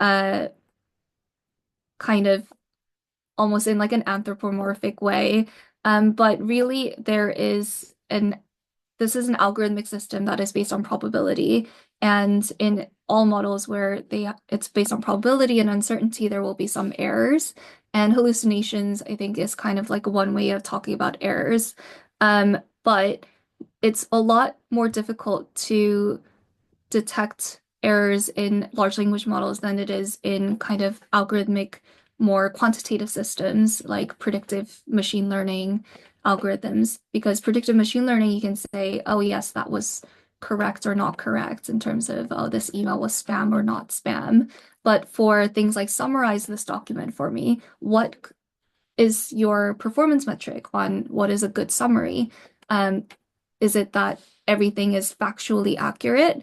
[SPEAKER 2] uh kind of almost in like an anthropomorphic way. But really this is an algorithmic system that is based on probability. And in all models where it's based on probability and uncertainty, there will be some errors. And hallucinations, I think, is kind of like one way of talking about errors. But it's a lot more difficult to detect errors in large language models than it is in kind of algorithmic, more quantitative systems like predictive machine learning algorithms. Because predictive machine learning, you can say, oh, yes, that was correct or not correct in terms of, oh, this email was spam or not spam. But for things like summarize this document for me, what is your performance metric on what is a good summary? Is it that everything is factually accurate,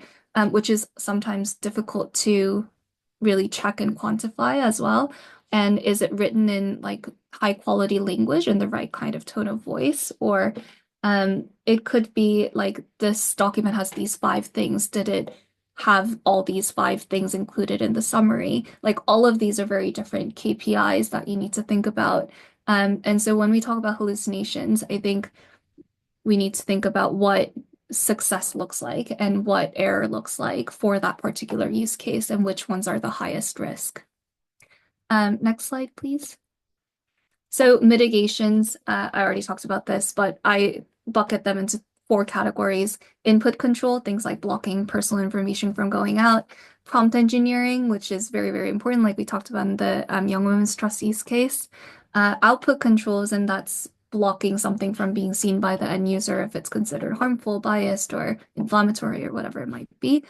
[SPEAKER 2] which is sometimes difficult to really check and quantify as well? And is it written in like high quality language and the right kind of tone of voice? Or it could be like this document has these 5 things. Did it have all these 5 things included in the summary? Like all of these are very different KPIs that you need to think about. And so when we talk about hallucinations, I think we need to think about what success looks like and what error looks like for that particular use case and which ones are the highest risk. Next slide, please. So mitigations, I already talked about this, but I bucket them into 4 categories. Input control, things like blocking personal information from going out. Prompt engineering, which is very, very important, like we talked about in the Young Women's Trustees case. Output controls, and that's blocking something from being seen by the end user if it's considered harmful, biased, or inflammatory, or whatever it might be.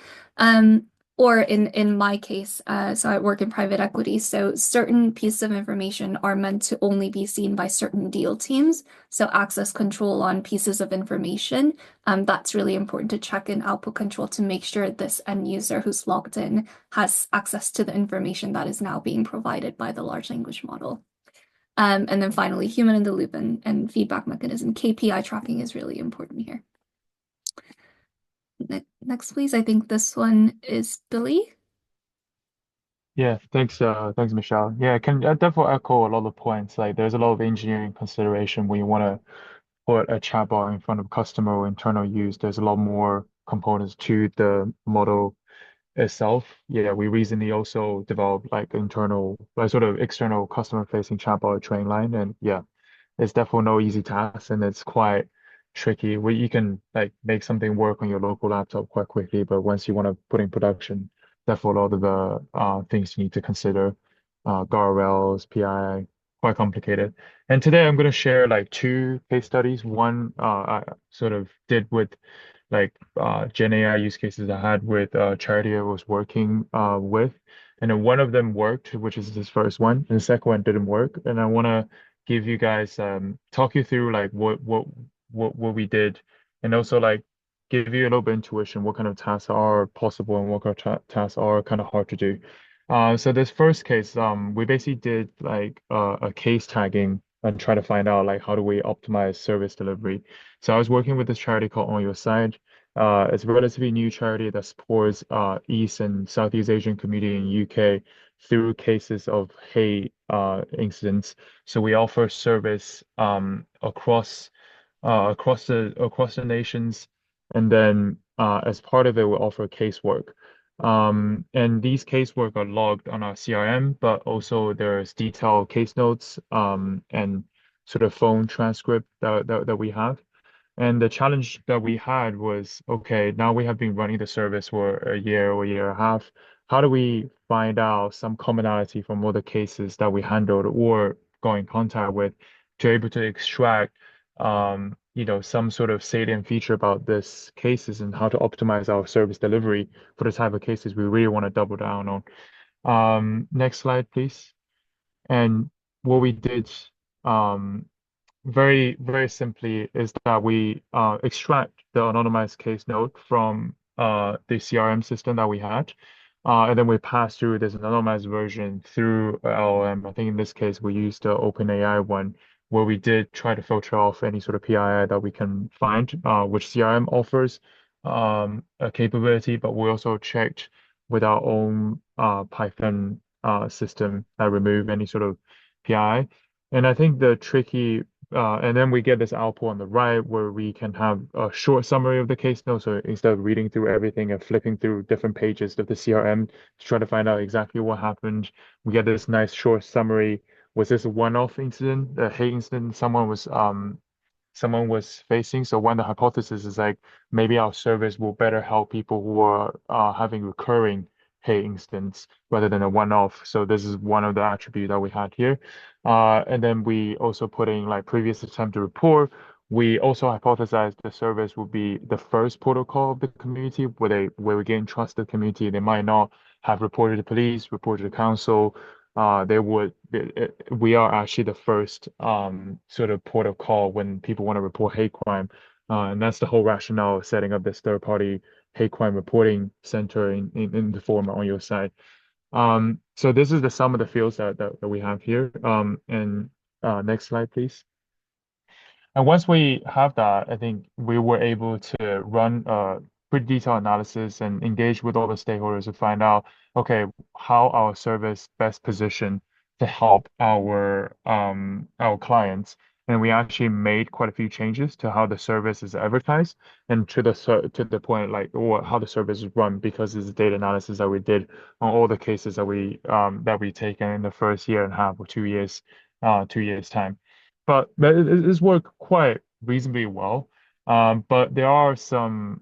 [SPEAKER 2] Or in my case, so I work in private equity, so certain pieces of information are meant to only be seen by certain deal teams. So access control on pieces of information, that's really important to check in output control to make sure this end user who's logged in has access to the information that is now being provided by the large language model. And then finally, human in the loop and feedback mechanism. KPI tracking is really important here. Next, please. I think this one is Billy.
[SPEAKER 3] Yeah, thanks, Michelle. Yeah, I definitely echo a lot of points. Like, there's a lot of engineering consideration when you want to put a chatbot in front of customer or internal use. There's a lot more components to the model itself. Yeah, we recently also developed like like sort of external customer-facing chatbot train line, and yeah, it's definitely no easy task, and it's quite tricky. Where you can like make something work on your local laptop quite quickly, but once you want to put in production, definitely a lot of the things you need to consider, guardrails, PI, quite complicated. And today I'm going to share like two case studies. One I sort of did with like genAI use cases I had with charity I was working with. And then one of them worked, which is this first one, and the second one didn't work. And I want to give you guys talk you through like what we did, and also like give you a little bit intuition what kind of tasks are possible and what kind of tasks are kind of hard to do. So this first case, we basically did like a case tagging and try to find out like how do we optimize service delivery. So I was working with this charity called On Your Side. It's a relatively new charity that supports East and Southeast Asian community in UK through cases of hate incidents. So we offer service across the nations, and then as part of it, we offer casework. And these casework are logged on our CRM, but also there's detailed case notes and sort of phone transcript that we have. And the challenge that we had was, okay, now we have been running the service for a year or a year and a half. How do we find out some commonality from all the cases that we handled or got in contact with to able to extract, some sort of salient feature about this cases and how to optimize our service delivery for the type of cases we really want to double down on. Next slide, please. And what we did, um, very simply is that we extract the anonymized case note from the CRM system that we had. And then we pass through this anonymized version through LLM. I think in this case, we used the OpenAI one where we did try to filter off any sort of PII that we can find, which CRM offers a capability, but we also checked with our own Python system that remove any sort of PI. And I think the tricky and then we get this output on the right where we can have a short summary of the case note. So instead of reading through everything and flipping through different pages of the CRM to try to find out exactly what happened, we get this nice short summary. Was this a one-off incident, a hate incident someone was facing? So one of the hypotheses is like maybe our service will better help people who are having recurring hate incidents rather than a one-off. So this is one of the attributes that we had here. And then we also put in like previous attempt to report. We also hypothesized the service would be the first protocol of the community where we gain trust the community. They might not have reported to police, reported to council. We are actually the first sort of port of call when people want to report hate crime. And that's the whole rationale of setting up this third party hate crime reporting center in the form On Your Side. So this is the sum of the fields that we have here. And next slide, please. And once we have that, I think we were able to run a pretty detailed analysis and engage with all the stakeholders to find out, okay, how our service best positioned to help our clients. And we actually made quite a few changes to how the service is advertised and to the point like or how the service is run because it's data analysis that we did on all the cases that we taken in the first year and a half or 2 years, 2 years time. But it's worked quite reasonably well. But there are some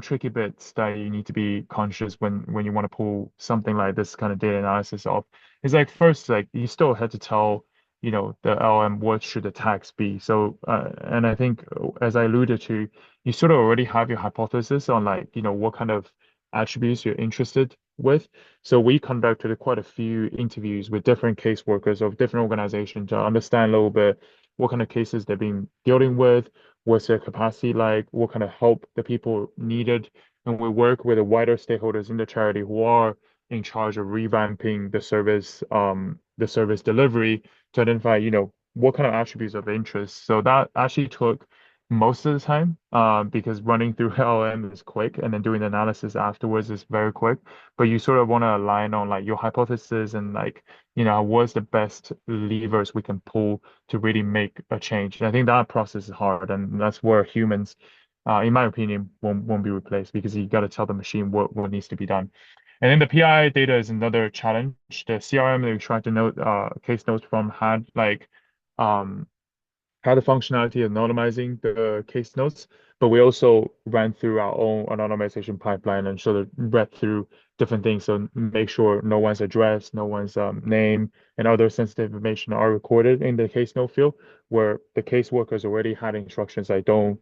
[SPEAKER 3] tricky bits that you need to be conscious when you want to pull something like this kind of data analysis off. It's like first, like you still had to tell, the LM what should the tax be. So and I think as I alluded to, you sort of already have your hypothesis on like, what kind of attributes you're interested with. So we conducted quite a few interviews with different caseworkers of different organizations to understand a little bit what kind of cases they've been dealing with, what's their capacity like, what kind of help the people needed. And we work with the wider stakeholders in the charity who are in charge of revamping the service delivery to identify, what kind of attributes of interest. So that actually took most of the time, because running through LM is quick and then doing the analysis afterwards is very quick. But you sort of want to align on like your hypothesis and like, what's the best levers we can pull to really make a change. And I think that process is hard, and that's where humans, in my opinion, won't be replaced because you got to tell the machine what needs to be done. And then the PI data is another challenge. The CRM that we tried to note case notes from um had the functionality of anonymizing the case notes, but we also ran through our own anonymization pipeline and sort of read through different things. So make sure no one's address, no one's name, and other sensitive information are recorded in the case note field, where the caseworkers already had instructions like don't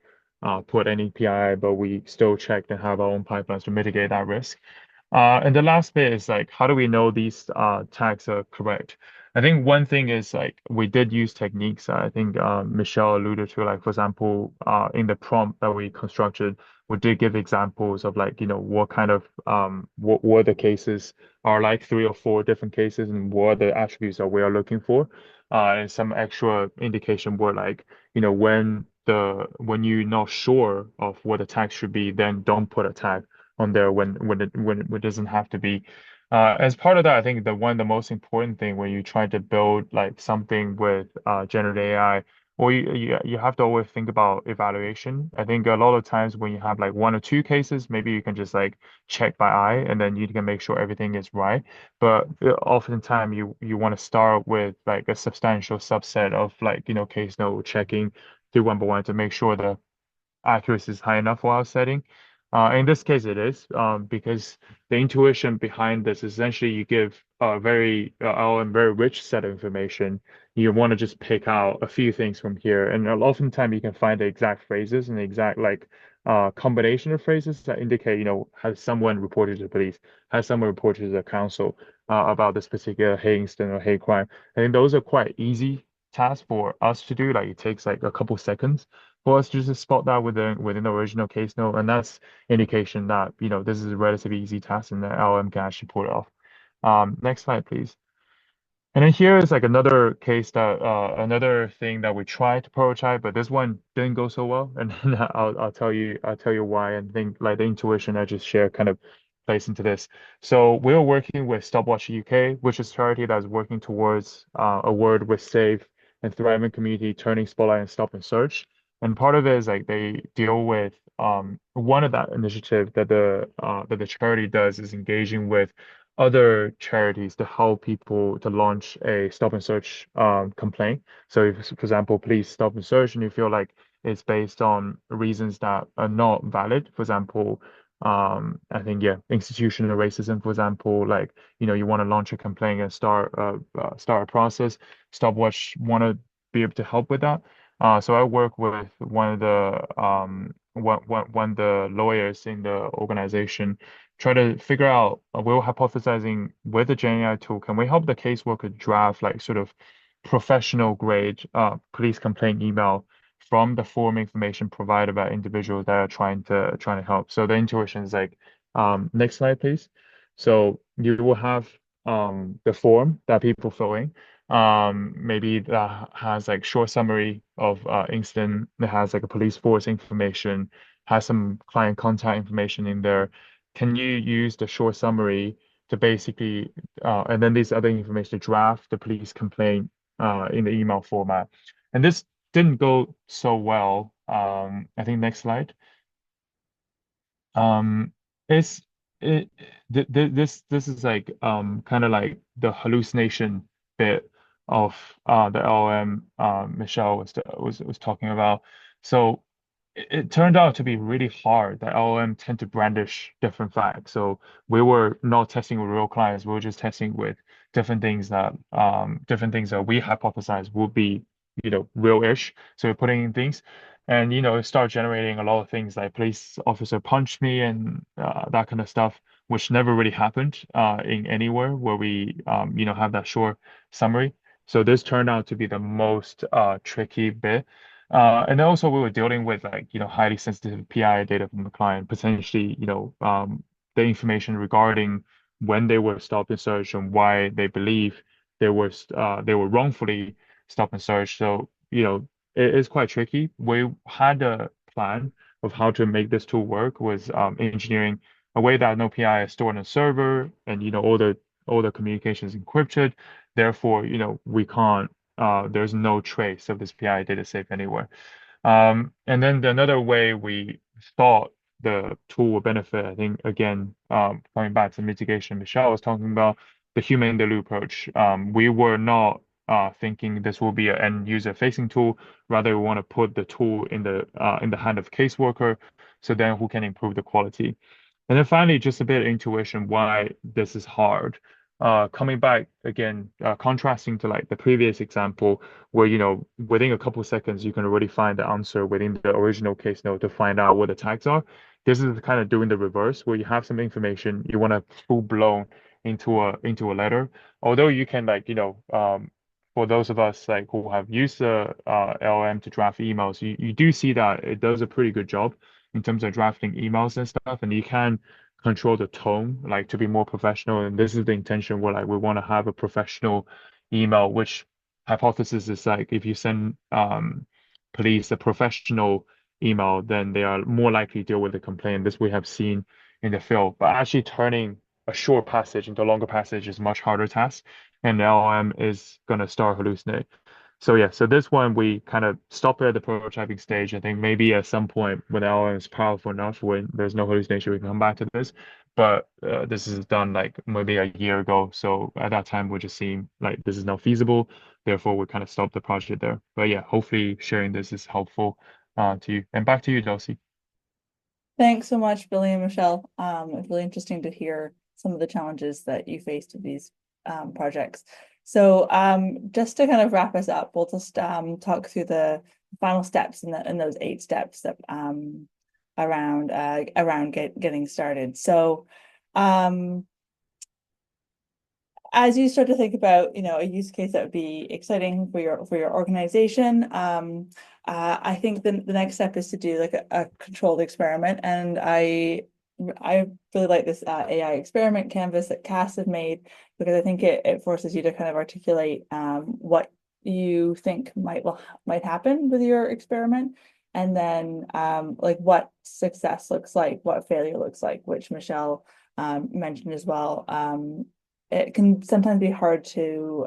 [SPEAKER 3] put any PI, but we still checked and have our own pipelines to mitigate that risk. And the last bit is like, how do we know these tags are correct? I think one thing is like we did use techniques. I think Michelle alluded to, like for example, in the prompt that we constructed, we did give examples of like what kind of what the cases are, like three or four different cases, and what are the attributes that we are looking for. And some extra indication were like when you're not sure of what the tag should be, then don't put a tag on there when it doesn't have to be. As part of that, I think the most important thing when you try to build like something with generative AI, or you have to always think about evaluation. I think a lot of times when you have like one or two cases, maybe you can just like check by eye and then you can make sure everything is right. But oftentimes you want to start with like a substantial subset of like case note checking through one by one to make sure the accuracy is high enough while setting. In this case, it is because the intuition behind this is essentially you give a very rich set of information. You want to just pick out a few things from here, and oftentimes you can find the exact phrases and the exact like combination of phrases that indicate, has someone reported to the police, has someone reported to the council about this particular hate incident or hate crime. I think those are quite easy tasks for us to do. Like it takes like a couple seconds for us to just spot that within the original case note, and that's indication that this is a relatively easy task and the LM can actually pull it off. Next slide, please. And then here is like another case that another thing that we tried to prototype, but this one didn't go so well. And then I'll tell you why. And think like the intuition I just shared kind of plays into this. So we were working with Stopwatch UK, which is a charity that's working towards a word with safe and thriving community, turning spotlight and stop and search. And part of it is like they deal with one of that initiative that the charity does is engaging with other charities to help people to launch a stop and search complaint. So if, for example, police stop and search and you feel like it's based on reasons that are not valid, for example, I think yeah, institutional racism, for example, like you want to launch a complaint and start a process. Stopwatch want to be able to help with that. So I work with one of the lawyers in the organization try to figure out, we were hypothesizing with the GenAI tool, can we help the caseworker draft like sort of professional grade police complaint email from the form information provided by individuals that are trying to help. So the intuition is like, next slide, please. So you will have the form that people fill in. Maybe that has like short summary of incident, that has like a police force information, has some client contact information in there. Can you use the short summary to basically, and then these other information to draft the police complaint in the email format? And this didn't go so well. I think next slide. Um, it's it th th this is like kind of like the hallucination bit of the LM Michelle was talking about. So it turned out to be really hard. The LM tend to brandish different facts. So we were not testing with real clients. We were just testing with different things that we hypothesized would be real-ish. So we're putting in things, and it start generating a lot of things like police officer punched me and that kind of stuff, which never really happened in anywhere where we have that short summary. So this turned out to be the most tricky bit. And then also we were dealing with like, highly sensitive PI data from the client, potentially, the information regarding when they were stopped and searched and why they believe they were wrongfully stop and search. So, it is quite tricky. We had a plan of how to make this tool work was engineering a way that no PI is stored on a server and all the communication is encrypted. Therefore, we can't there's no trace of this PI data safe anywhere. And then another way we thought the tool would benefit, I think, again, coming back to mitigation, Michelle was talking about the human in the loop approach. We were not thinking this will be an end user facing tool. Rather, we want to put the tool in the hand of caseworker, so then who can improve the quality. And then finally, just a bit of intuition why this is hard. Coming back again, contrasting to like the previous example, where within a couple seconds you can already find the answer within the original case note to find out what the tags are. This is kind of doing the reverse, where you have some information you want to full blown into a letter. Although you can like for those of us like who have used the LLM to draft emails, you do see that it does a pretty good job in terms of drafting emails and stuff, and you can control the tone like to be more professional. And this is the intention where like we want to have a professional email, which hypothesis is like if you send police a professional email, then they are more likely to deal with the complaint. This we have seen in the field, but actually turning a short passage into a longer passage is a much harder task, and the LLM is going to start hallucinate. So yeah, so this one we kind of stop at the prototyping stage. I think maybe at some point when the LLM is powerful enough, when there's no hallucination, we can come back to this. But this is done like maybe a year ago. So at that time, we just seeing like this is not feasible. Therefore, we kind of stopped the project there. But yeah, hopefully sharing this is helpful to you. And back to you, Dulcie.
[SPEAKER 1] Thanks so much, Billy and Michelle. It's really interesting to hear some of the challenges that you faced with these projects. So just to kind of wrap us up, we'll just talk through the final steps in those 8 steps that around getting started. So as you start to think about, a use case that would be exciting for your organization, I think the next step is to do like a controlled experiment. And I really like this AI experiment canvas that Cass have made, because I think it forces you to kind of articulate what you think might happen with your experiment, and then like what success looks like, what failure looks like, which Michelle mentioned as well. It can sometimes be hard to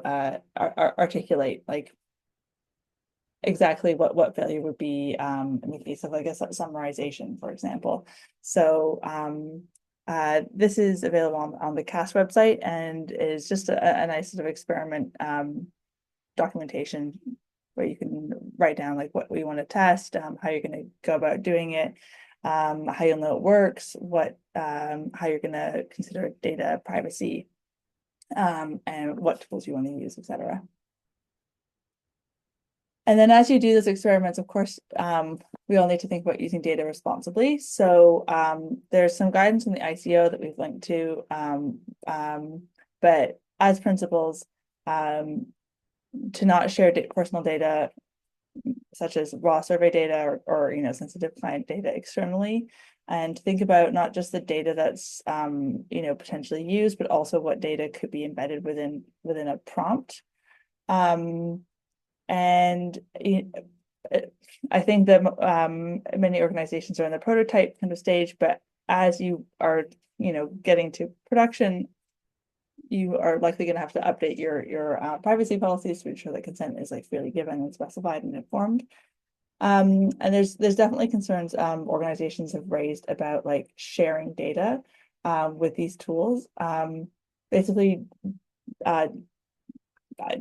[SPEAKER 1] articulate like exactly what failure would be in the case of like a summarization, for example. So this is available on the CAS website, and is just a nice sort of experiment documentation where you can write down like what we want to test, how you're going to go about doing it, how you'll know it works, how you're going to consider data privacy, and what tools you want to use, etc. And then as you do those experiments, of course, we all need to think about using data responsibly. So there's some guidance from the ICO that we've linked to, but as principles, to not share personal data such as raw survey data or sensitive client data externally, and to think about not just the data that's potentially used, but also what data could be embedded within a prompt. And I think that many organizations are in the prototype kind of stage, but as you are getting to production, you are likely going to have to update your privacy policies to ensure that consent is like freely given and specified and informed. And there's definitely concerns organizations have raised about like sharing data with these tools. Basically,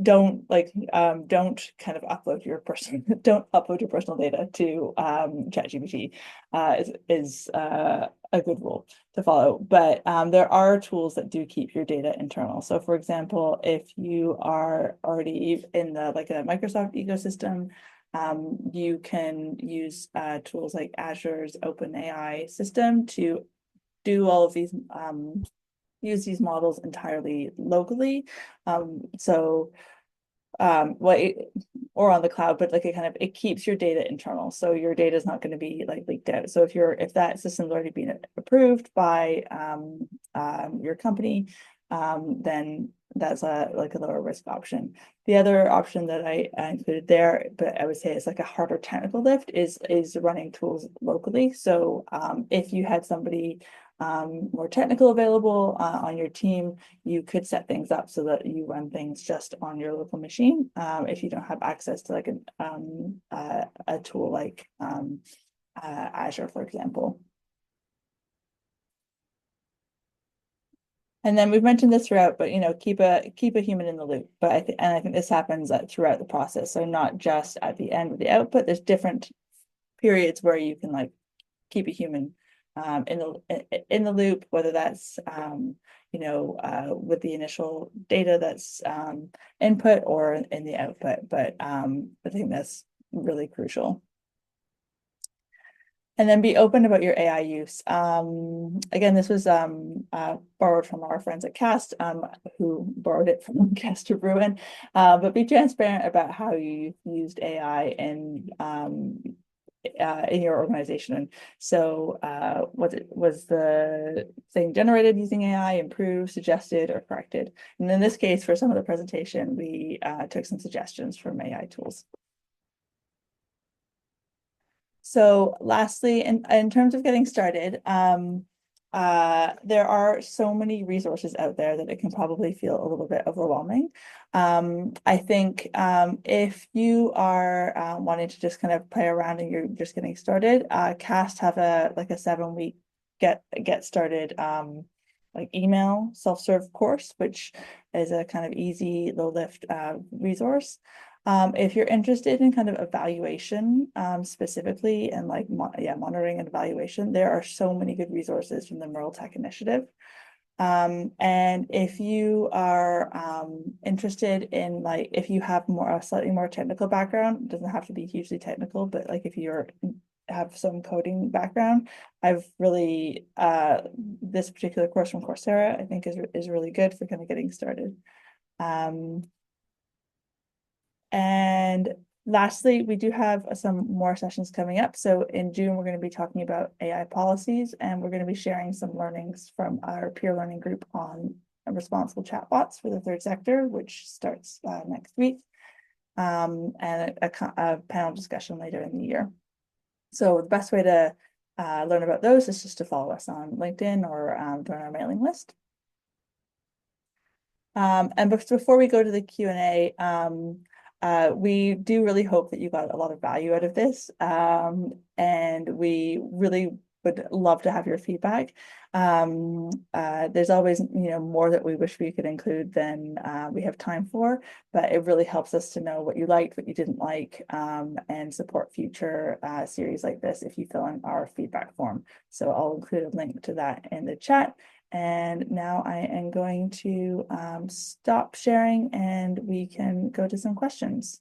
[SPEAKER 1] don't kind of upload your personal don't upload your personal data to ChatGPT is a good rule to follow. But there are tools that do keep your data internal. So for example, if you are already in the like a Microsoft ecosystem, you can use tools like Azure's OpenAI system to do all of these use these models entirely locally. So well, or on the cloud, but like it keeps your data internal. So your data is not going to be like leaked out. So if that system's already been approved by your company, then that's a lower risk option. The other option that I included there, but I would say it's like a harder technical lift, is running tools locally. So if you had somebody more technical available on your team, you could set things up so that you run things just on your local machine if you don't have access to like a tool like Azure, for example. And then we've mentioned this throughout, but keep a human in the loop. But I think this happens throughout the process. So not just at the end of the output. There's different periods where you can like keep a human in the loop, whether that's with the initial data that's input or in the output. But I think that's really crucial. And then be open about your AI use. Again, this was borrowed from our friends at Cast, who borrowed it from Cast to Ruin. But be transparent about how you used AI in your organization. So was the thing generated using AI, improved, suggested, or corrected? And in this case, for some of the presentation, we took some suggestions from AI tools. So lastly, in terms of getting started, there are so many resources out there that it can probably feel a little bit overwhelming. I think if you are wanting to just kind of play around and you're just getting started, Cast have a 7-week get started like email self-serve course, which is a kind of easy, low lift resource. If you're interested in kind of evaluation specifically and like monitoring and evaluation, there are so many good resources from the Merle Tech Initiative. And if you are interested in like if you have a slightly more technical background, it doesn't have to be hugely technical, but like if you're have some coding background, I've really this particular course from Coursera I think is really good for kind of getting started. And lastly, we do have some more sessions coming up. So in June, we're going to be talking about AI policies, and we're going to be sharing some learnings from our peer learning group on responsible chatbots for the third sector, which starts next week, and a panel discussion later in the year. So the best way to learn about those is just to follow us on LinkedIn or join our mailing list. And before we go to the Q&A, we do really hope that you got a lot of value out of this, and we really would love to have your feedback. There's always more that we wish we could include than we have time for, but it really helps us to know what you liked, what you didn't like, and support future series like this if you fill in our feedback form. So I'll include a link to that in the chat. And now I am going to stop sharing and we can go to some questions.